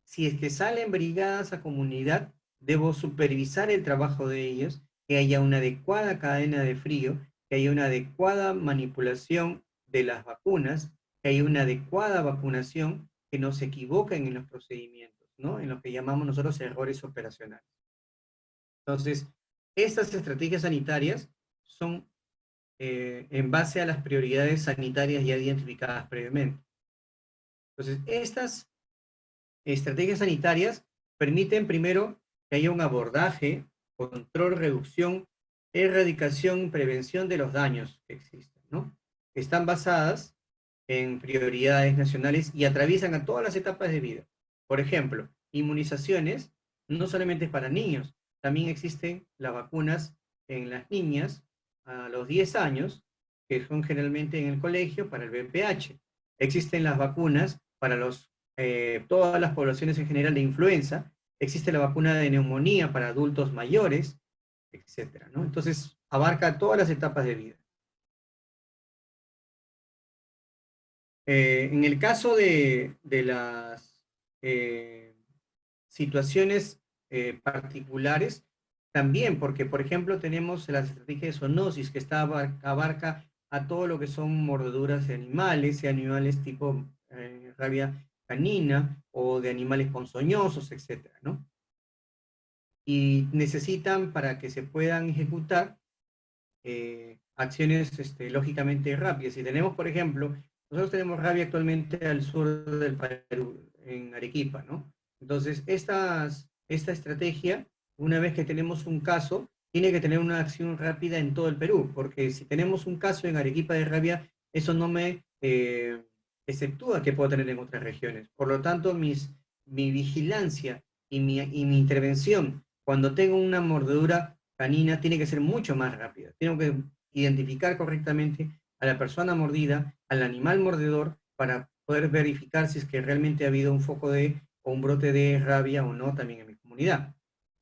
Si es que salen brigadas a comunidad, debo supervisar el trabajo de ellos, que haya una adecuada cadena de frío, que haya una adecuada manipulación de las vacunas, que haya una adecuada vacunación, que no se equivoquen en los procedimientos, ¿no? En lo que llamamos nosotros errores operacionales. Entonces, estas estrategias sanitarias son en base a las prioridades sanitarias ya identificadas previamente. Entonces, estas estrategias sanitarias permiten primero que haya un abordaje, control, reducción, erradicación, prevención de los daños que existen, ¿no? Están basadas en prioridades nacionales y atraviesan a todas las etapas de vida. Por ejemplo, inmunizaciones no solamente es para niños, también existen las vacunas en las niñas a los 10 años, que son generalmente en el colegio para el VPH. Existen las vacunas para todas las poblaciones en general de influenza, existe la vacuna de neumonía para adultos mayores, etcétera, ¿no? Entonces, abarca todas las etapas de vida. En el caso de las situaciones particulares, también, porque por ejemplo tenemos la estrategia de zoonosis que abarca a todo lo que son mordeduras de animales, y animales tipo rabia canina o de animales ponzoñosos, etcétera, ¿no? Y necesitan, para que se puedan ejecutar, acciones lógicamente rápidas. Si tenemos, por ejemplo, nosotros tenemos rabia actualmente al sur del Perú, en Arequipa, ¿no? Entonces, esta estrategia, una vez que tenemos un caso, tiene que tener una acción rápida en todo el Perú, porque si tenemos un caso en Arequipa de rabia, eso no me exceptúa que puedo tener en otras regiones. Por lo tanto, mi vigilancia y mi intervención cuando tengo una mordedura canina tiene que ser mucho más rápida. Tengo que identificar correctamente a la persona mordida, al animal mordedor, para poder verificar si es que realmente ha habido un foco o un brote de rabia o no también en mi comunidad.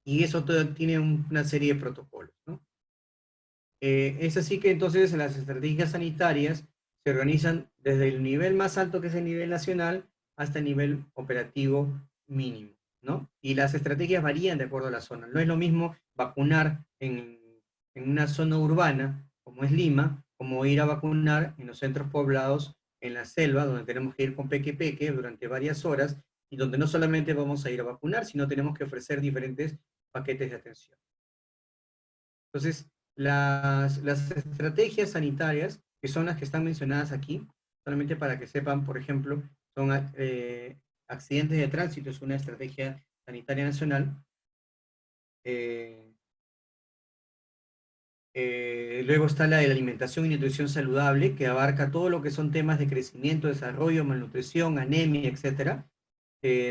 Y eso todo tiene una serie de protocolos, ¿no? Es así que entonces las estrategias sanitarias se organizan desde el nivel más alto, que es el nivel nacional, hasta el nivel operativo mínimo, ¿no? Y las estrategias varían de acuerdo a la zona. No es lo mismo vacunar en una zona urbana, como es Lima, como ir a vacunar en los centros poblados, en la selva, donde tenemos que ir con peque durante varias horas, y donde no solamente vamos a ir a vacunar, sino tenemos que ofrecer diferentes paquetes de atención. Entonces, las estrategias sanitarias, que son las que están mencionadas aquí, solamente para que sepan, por ejemplo, son accidentes de tránsito, es una estrategia sanitaria nacional. Luego está la de la alimentación y nutrición saludable, que abarca todo lo que son temas de crecimiento, desarrollo, malnutrición, anemia, etcétera.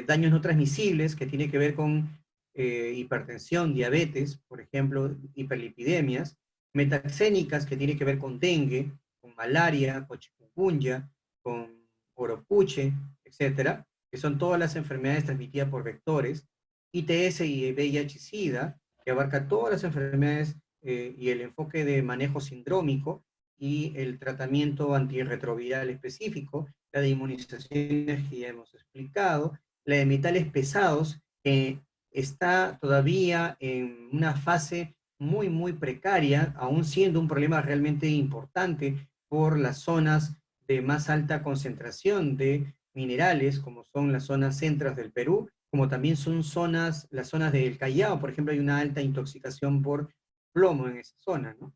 Daños no transmisibles, que tiene que ver con hipertensión, diabetes, por ejemplo, hiperlipidemias. Metaxénicas, que tiene que ver con dengue, con malaria, con chikungunya, con oropuche, etcétera, que son todas las enfermedades transmitidas por vectores. ITS y VIH-Sida, que abarca todas las enfermedades y el enfoque de manejo sindrómico y el tratamiento antirretroviral específico, la de inmunizaciones que ya hemos explicado, la de metales pesados, que está todavía en una fase muy, muy precaria, aún siendo un problema realmente importante, por las zonas de más alta concentración de minerales, como son las zonas centros del Perú, como también son zonas, las zonas del Callao, por ejemplo, hay una alta intoxicación por plomo en esa zona, ¿no?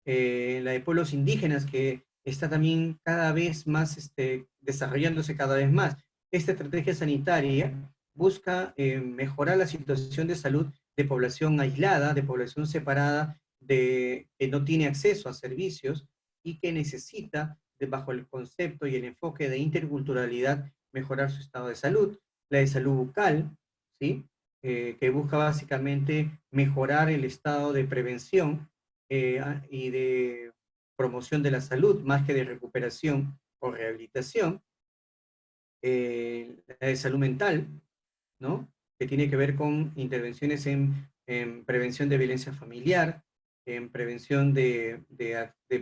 La de pueblos indígenas, que está también cada vez más desarrollándose cada vez más. Esta estrategia sanitaria busca mejorar la situación de salud de población aislada, de población separada, que no tiene acceso a servicios y que necesita, bajo el concepto y el enfoque de interculturalidad, mejorar su estado de salud. La de salud bucal, ¿sí? Que busca básicamente mejorar el estado de prevención y de promoción de la salud, más que de recuperación o rehabilitación. La de salud mental, ¿no? Que tiene que ver con intervenciones en prevención de violencia familiar, en prevención de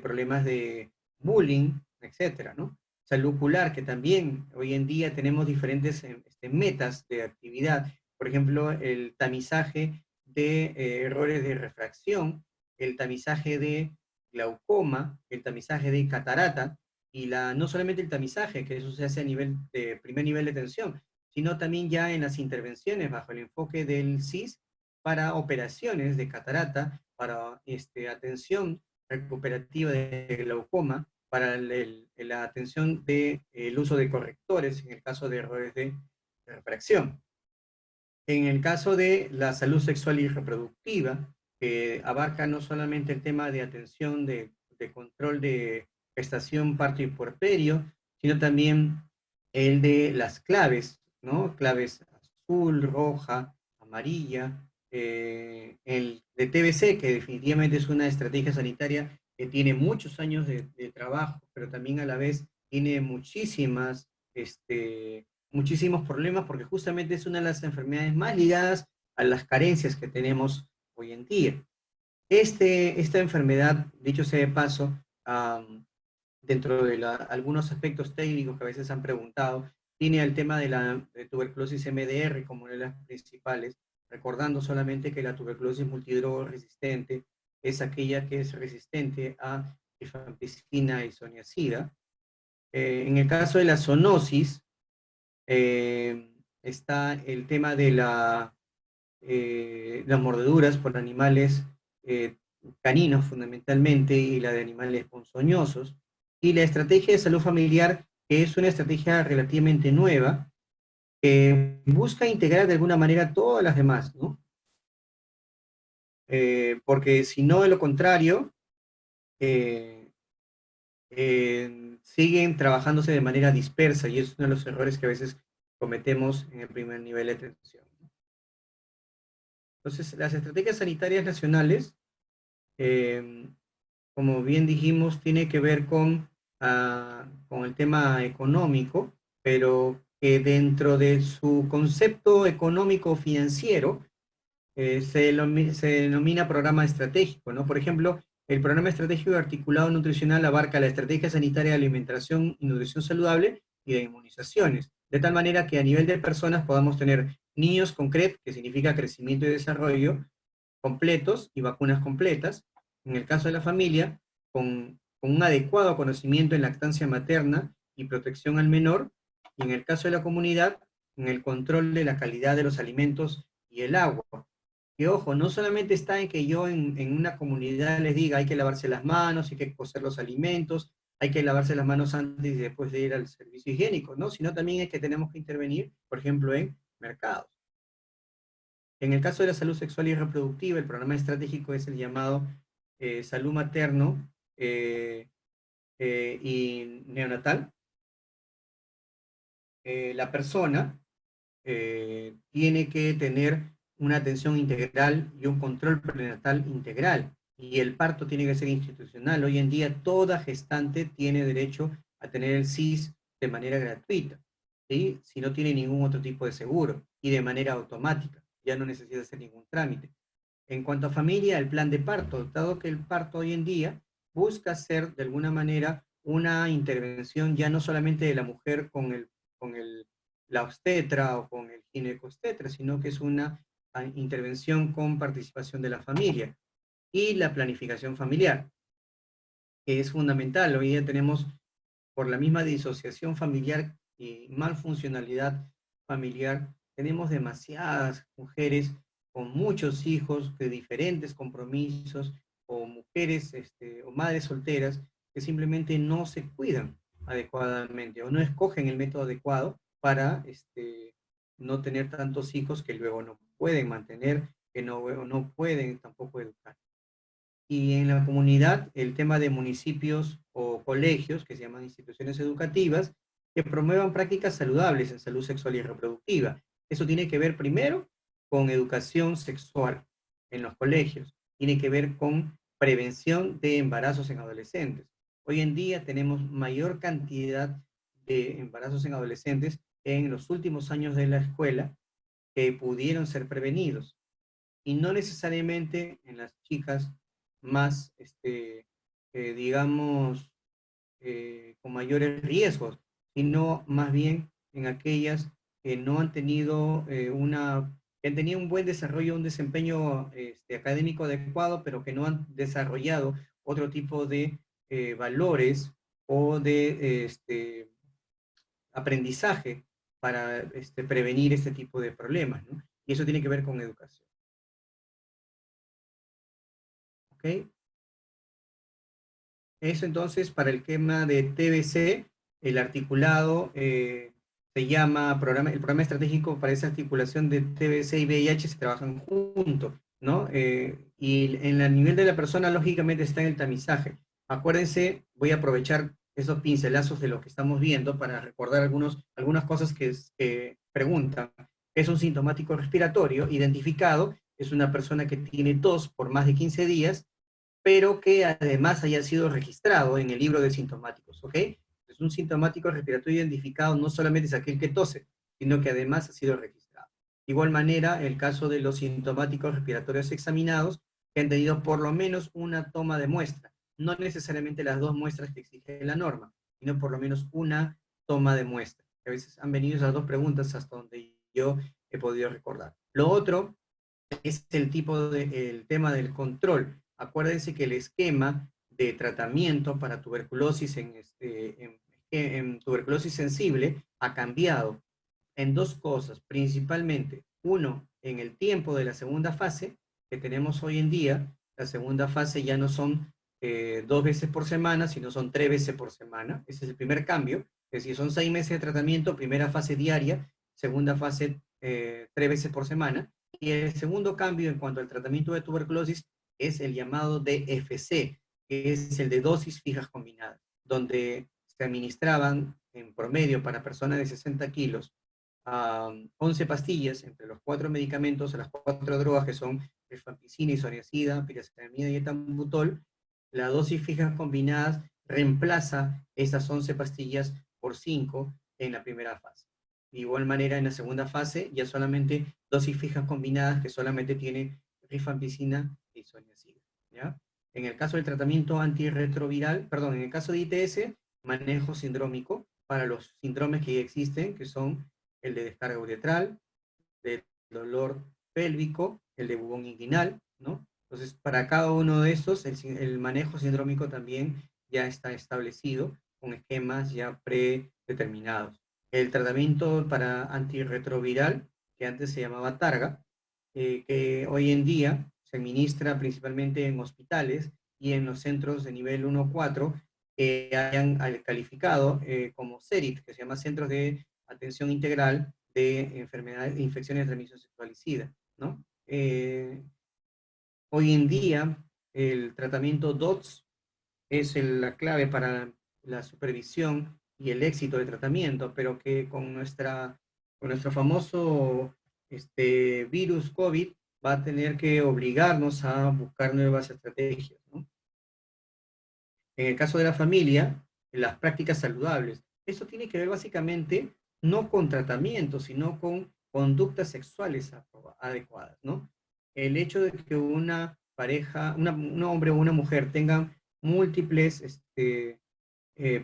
problemas de bullying, etcétera, ¿no? Salud ocular, que también hoy en día tenemos diferentes metas de actividad, por ejemplo, el tamizaje de errores de refracción, el tamizaje de glaucoma, el tamizaje de catarata, y no solamente el tamizaje, que eso se hace a nivel de primer nivel de atención, sino también ya en las intervenciones bajo el enfoque del CIS para operaciones de catarata, para atención recuperativa de glaucoma, para la atención del uso de correctores en el caso de errores de refracción. En el caso de la salud sexual y reproductiva, que abarca no solamente el tema de atención de control de gestación, parto y puerperio, sino también el de las claves, ¿no? Claves azul, roja, amarilla, el de TBC, que definitivamente es una estrategia sanitaria que tiene muchos años de trabajo, pero también a la vez tiene muchísimos problemas porque justamente es una de las enfermedades más ligadas a las carencias que tenemos hoy en día. Esta enfermedad, dicho sea de paso, dentro de algunos aspectos técnicos que a veces han preguntado, tiene el tema de la tuberculosis MDR como una de las principales, recordando solamente que la tuberculosis multidroga resistente es aquella que es resistente a rifampicina y isoniazida. En el caso de la zoonosis, está el tema de las mordeduras por animales caninos fundamentalmente y la de animales ponzoñosos, y la estrategia de salud familiar, que es una estrategia relativamente nueva, que busca integrar de alguna manera todas las demás, ¿no? Porque si no, de lo contrario, eh, siguen trabajándose de manera dispersa y es uno de los errores que a veces cometemos en el primer nivel de atención. Entonces, las estrategias sanitarias nacionales, eh, como bien dijimos, tiene que ver con el tema económico, pero que dentro de su concepto económico financiero se denomina programa estratégico, ¿no? Por ejemplo, el programa estratégico articulado nutricional abarca la estrategia sanitaria de alimentación y nutrición saludable y de inmunizaciones, de tal manera que a nivel de personas podamos tener niños con CREP, que significa crecimiento y desarrollo, completos y vacunas completas. En el caso de la familia, con un adecuado conocimiento en lactancia materna y protección al menor. Y en el caso de la comunidad, en el control de la calidad de los alimentos y el agua. Y ojo, no solamente está en que yo en una comunidad les diga hay que lavarse las manos, hay que cocer los alimentos, hay que lavarse las manos antes y después de ir al servicio higiénico, ¿no? Sino también es que tenemos que intervenir, por ejemplo, en mercados. En el caso de la salud sexual y reproductiva, el programa estratégico es el llamado salud materno y neonatal. La persona tiene que tener una atención integral y un control prenatal integral. Y el parto tiene que ser institucional. Hoy en día toda gestante tiene derecho a tener el CIS de manera gratuita, ¿sí? Si no tiene ningún otro tipo de seguro y de manera automática. Ya no necesita hacer ningún trámite. En cuanto a familia, el plan de parto, dado que el parto hoy en día busca ser de alguna manera una intervención ya no solamente de la mujer con la obstetra o con el ginecobstetra, sino que es una intervención con participación de la familia y la planificación familiar. que es fundamental. Hoy día tenemos, por la misma disociación familiar y malfuncionalidad familiar, tenemos demasiadas mujeres con muchos hijos de diferentes compromisos, o mujeres o madres solteras que simplemente no se cuidan adecuadamente o no escogen el método adecuado para no tener tantos hijos que luego no pueden mantener, que no pueden tampoco educar. Y en la comunidad, el tema de municipios o colegios, que se llaman instituciones educativas, que promuevan prácticas saludables en salud sexual y reproductiva. Eso tiene que ver primero con educación sexual en los colegios. Tiene que ver con prevención de embarazos en adolescentes. Hoy en día tenemos mayor cantidad de embarazos en adolescentes en los últimos años de la escuela que pudieron ser prevenidos. Y no necesariamente en las chicas más, digamos, con mayores riesgos, sino más bien en aquellas que no han tenido que han tenido un buen desarrollo, un desempeño académico adecuado, pero que no han desarrollado otro tipo de valores o de aprendizaje para prevenir este tipo de problemas, ¿no? Y eso tiene que ver con educación. ¿Ok? Eso entonces, para el tema de TBC, el articulado se llama el programa estratégico para esa articulación de TBC y VIH se trabajan juntos, ¿no? Y en el nivel de la persona, lógicamente, está en el tamizaje. Acuérdense, voy a aprovechar esos pincelazos de lo que estamos viendo para recordar algunas cosas que preguntan. Es un sintomático respiratorio identificado, es una persona que tiene tos por más de 15 días, pero que además haya sido registrado en el libro de sintomáticos, ¿ok? Es un sintomático respiratorio identificado, no solamente es aquel que tose, sino que además ha sido registrado. De igual manera, el caso de los sintomáticos respiratorios examinados, que han tenido por lo menos una toma de muestra, no necesariamente las 2 muestras que exige la norma, sino por lo menos una toma de muestra. A veces han venido esas 2 preguntas hasta donde yo he podido recordar. Lo otro es el tema del control. Acuérdense que el esquema de tratamiento para tuberculosis en tuberculosis sensible ha cambiado en 2 cosas, principalmente. Uno, en el tiempo de la segunda fase que tenemos hoy en día. La segunda fase ya no son 2 veces por semana, sino son 3 veces por semana. Ese es el primer cambio. Es decir, son 6 meses de tratamiento, primera fase diaria, segunda fase 3 veces por semana. Y el segundo cambio en cuanto al tratamiento de tuberculosis es el llamado DFC, que es el de dosis fijas combinadas, donde se administraban en promedio para personas de 60 kilos 11 pastillas entre los 4 medicamentos, las 4 drogas que son rifampicina, isoniazida, piracetamida y etambutol. La dosis fijas combinadas reemplaza esas 11 pastillas por 5 en la primera fase. De igual manera, en la segunda fase, ya solamente dosis fijas combinadas que solamente tiene rifampicina e isoniazida, ¿ya? En el caso del tratamiento antirretroviral, perdón, en el caso de ITS, manejo sindrómico para los síndromes que ya existen, que son el de descarga uretral, del dolor pélvico, el de bubón inguinal, ¿no? Entonces, para cada uno de estos, el manejo sindrómico también ya está establecido con esquemas ya predeterminados. El tratamiento para antirretroviral, que antes se llamaba Targa, que hoy en día se administra principalmente en hospitales y en los centros de nivel 1-4 que hayan calificado como CERIT, que se llama Centros de Atención Integral de Enfermedades e Infecciones de Transmisión Sexual y SIDA, ¿no? Hoy en día el tratamiento DOTS es la clave para la supervisión y el éxito del tratamiento, pero que con nuestro famoso virus COVID va a tener que obligarnos a buscar nuevas estrategias, ¿no? En el caso de la familia, las prácticas saludables. Eso tiene que ver básicamente no con tratamiento, sino con conductas sexuales adecuadas, ¿no? El hecho de que una pareja, un hombre o una mujer tengan múltiples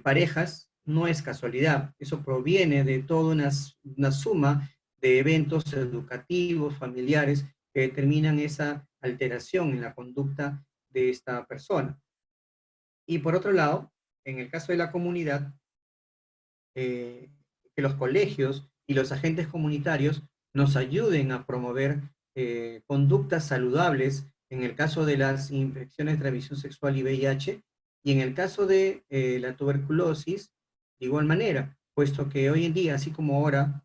parejas no es casualidad. Eso proviene de toda una suma de eventos educativos, familiares, que determinan esa alteración en la conducta de esta persona. Y por otro lado, en el caso de la comunidad, que los colegios y los agentes comunitarios nos ayuden a promover conductas saludables en el caso de las infecciones de transmisión sexual y VIH, y en el caso de la tuberculosis, de igual manera, puesto que hoy en día, así como ahora,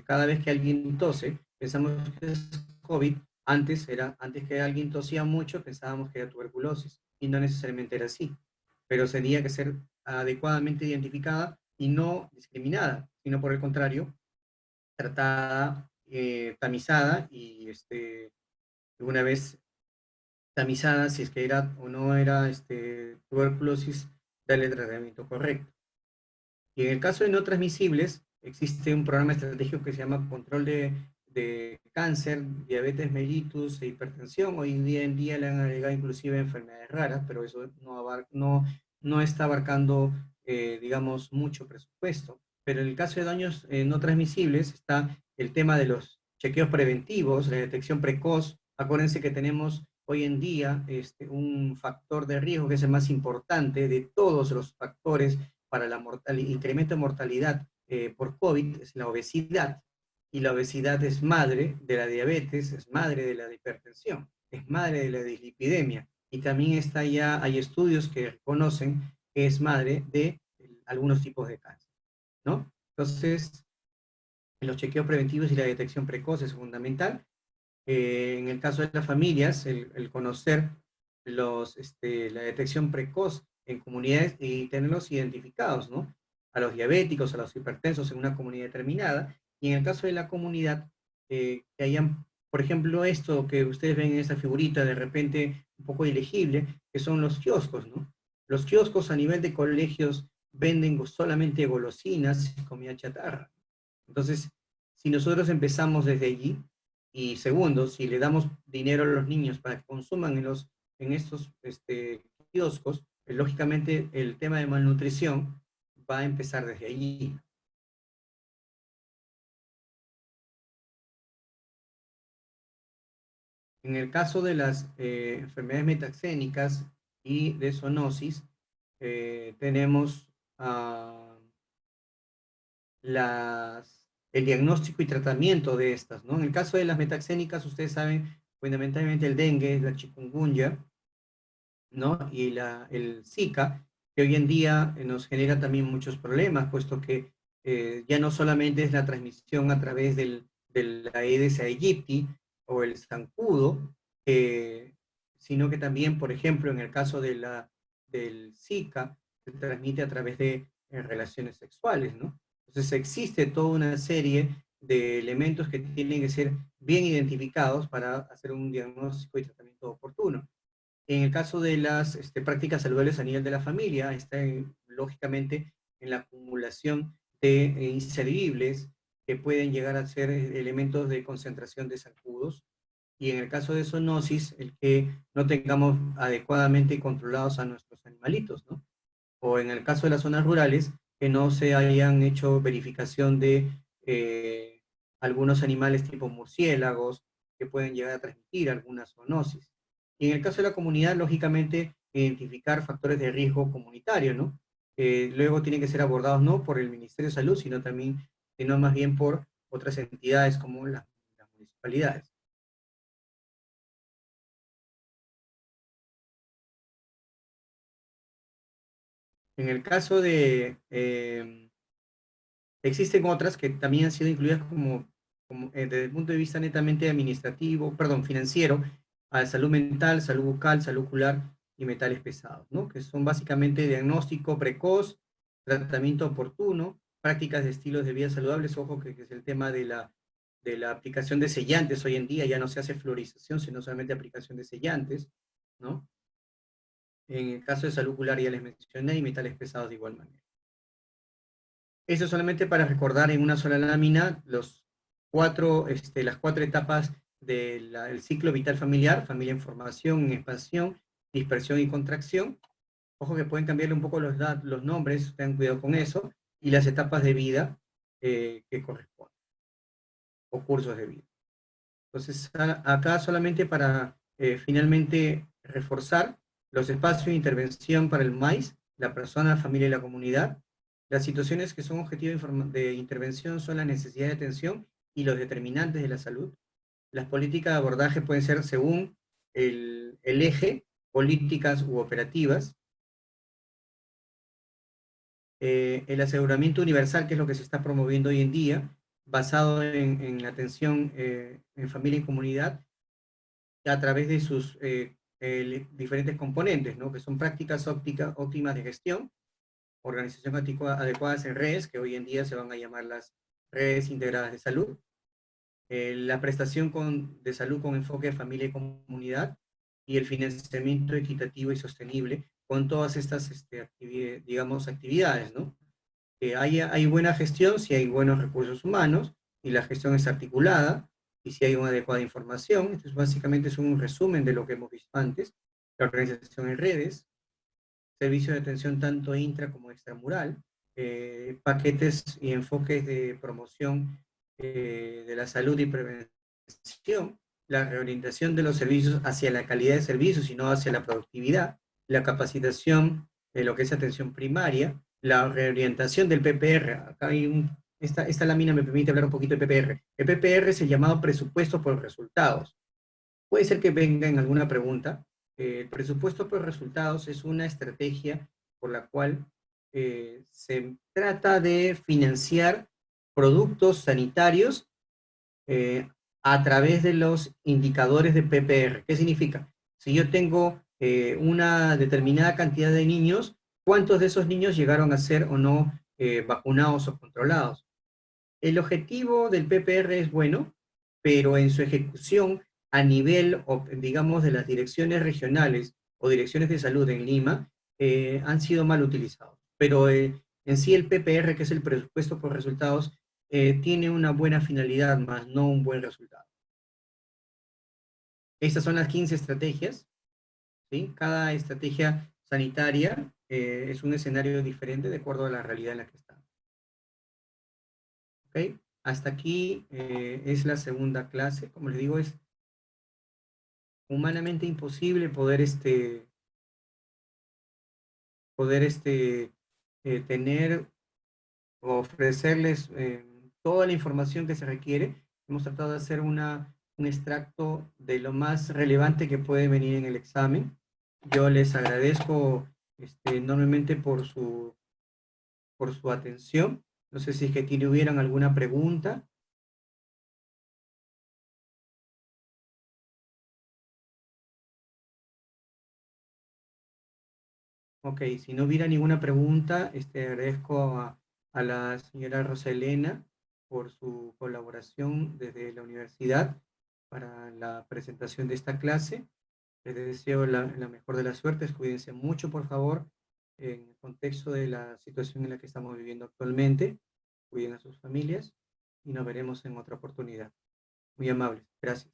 cada vez que alguien tose, pensamos que es COVID. Antes que alguien tosía mucho, pensábamos que era tuberculosis, y no necesariamente era así, pero tenía que ser adecuadamente identificada y no discriminada, sino por el contrario, tratada, tamizada, y una vez tamizada, si es que era o no era tuberculosis, darle el tratamiento correcto. Y en el caso de no transmisibles, existe un programa estratégico que se llama Control de Cáncer, Diabetes mellitus e Hipertensión. Hoy en día le han agregado inclusive enfermedades raras, pero eso no está abarcando, digamos, mucho presupuesto. Pero en el caso de daños no transmisibles está el tema de los chequeos preventivos, la detección precoz. Acuérdense que tenemos hoy en día un factor de riesgo que es el más importante de todos los factores para el incremento de mortalidad por COVID, es la obesidad. Y la obesidad es madre de la diabetes, es madre de la hipertensión, es madre de la dislipidemia. Y también hay estudios que reconocen que es madre de algunos tipos de cáncer, ¿no? Entonces, los chequeos preventivos y la detección precoz es fundamental. En el caso de las familias, el conocer la detección precoz en comunidades y tenerlos identificados, ¿no? A los diabéticos, a los hipertensos en una comunidad determinada. Y en el caso de la comunidad, que hayan, por ejemplo, esto que ustedes ven en esta figurita, de repente un poco ilegible, que son los kioscos, ¿no? Los kioscos a nivel de colegios venden solamente golosinas y comida chatarra. Entonces, si nosotros empezamos desde allí, y segundo, si le damos dinero a los niños para que consuman en estos kioscos, lógicamente el tema de malnutrición va a empezar desde allí. En el caso de las enfermedades metaxénicas y de zoonosis, tenemos el diagnóstico y tratamiento de estas, ¿no? En el caso de las metaxénicas, ustedes saben, fundamentalmente el dengue, la chikungunya, ¿no? Y el Zika, que hoy en día nos genera también muchos problemas, puesto que ya no solamente es la transmisión a través de la Aedes aegypti o el zancudo, sino que también, por ejemplo, en el caso del Zika, se transmite a través de relaciones sexuales, ¿no? Entonces existe toda una serie de elementos que tienen que ser bien identificados para hacer un diagnóstico y tratamiento oportuno. En el caso de las prácticas saludables a nivel de la familia, está lógicamente en la acumulación de inservibles que pueden llegar a ser elementos de concentración de zancudos. Y en el caso de zoonosis, el que no tengamos adecuadamente controlados a nuestros animalitos, ¿no? O en el caso de las zonas rurales, que no se hayan hecho verificación de algunos animales tipo murciélagos que pueden llegar a transmitir alguna zoonosis. Y en el caso de la comunidad, lógicamente, identificar factores de riesgo comunitario, ¿no? Luego tienen que ser abordados no por el Ministerio de Salud, sino más bien por otras entidades como las municipalidades. En el caso existen otras que también han sido incluidas desde el punto de vista netamente administrativo, perdón, financiero, a salud mental, salud bucal, salud ocular y metales pesados, ¿no? Que son básicamente diagnóstico precoz, tratamiento oportuno, prácticas de estilos de vida saludables. Ojo que es el tema de la aplicación de sellantes. Hoy en día ya no se hace fluorización, sino solamente aplicación de sellantes, ¿no? En el caso de salud ocular ya les mencioné, y metales pesados de igual manera. Eso solamente para recordar en una sola lámina las cuatro etapas del ciclo vital familiar: familia en formación, en expansión, dispersión y contracción. Ojo que pueden cambiarle un poco los nombres, tengan cuidado con eso, y las etapas de vida que corresponden, o cursos de vida. Entonces, acá solamente para finalmente reforzar los espacios de intervención para el MAIS, la persona, la familia y la comunidad. Las situaciones que son objetivo de intervención son la necesidad de atención y los determinantes de la salud. Las políticas de abordaje pueden ser según el eje, políticas u operativas. El aseguramiento universal, que es lo que se está promoviendo hoy en día, basado en la atención en familia y comunidad, a través de sus diferentes componentes, ¿no? Que son prácticas óptimas de gestión, organización adecuadas en redes, que hoy en día se van a llamar las redes integradas de salud, la prestación de salud con enfoque de familia y comunidad, y el financiamiento equitativo y sostenible con todas estas actividades, ¿no? Hay buena gestión si hay buenos recursos humanos y la gestión es articulada y si hay una adecuada información. Entonces, básicamente es un resumen de lo que hemos visto antes. La organización en redes, servicio de atención tanto intra como extramural, paquetes y enfoques de promoción de la salud y prevención, la reorientación de los servicios hacia la calidad de servicios y no hacia la productividad, la capacitación de lo que es atención primaria, la reorientación del PPR. Acá hay esta lámina me permite hablar un poquito de PPR. El PPR es el llamado presupuesto por resultados. Puede ser que venga en alguna pregunta. El presupuesto por resultados es una estrategia por la cual se trata de financiar productos sanitarios a través de los indicadores de PPR. ¿Qué significa? Si yo tengo una determinada cantidad de niños, ¿cuántos de esos niños llegaron a ser o no vacunados o controlados? El objetivo del PPR es bueno, pero en su ejecución a nivel, digamos, de las direcciones regionales o direcciones de salud en Lima, han sido mal utilizados. Pero en sí el PPR, que es el presupuesto por resultados, tiene una buena finalidad, más no un buen resultado. Estas son las 15 estrategias, ¿sí? Cada estrategia sanitaria es un escenario diferente de acuerdo a la realidad en la que está. ¿Ok? Hasta aquí es la segunda clase. Como les digo, es humanamente imposible tener o ofrecerles toda la información que se requiere. Hemos tratado de hacer un extracto de lo más relevante que puede venir en el examen. Yo les agradezco enormemente por su atención. No sé si es que tuvieran alguna pregunta. Ok, si no hubiera ninguna pregunta, agradezco a la señora Rosa Elena por su colaboración desde la universidad para la presentación de esta clase. Les deseo la mejor de las suertes. Cuídense mucho, por favor, en el contexto de la situación en la que estamos viviendo actualmente. Cuiden a sus familias y nos veremos en otra oportunidad. Muy amables. Gracias.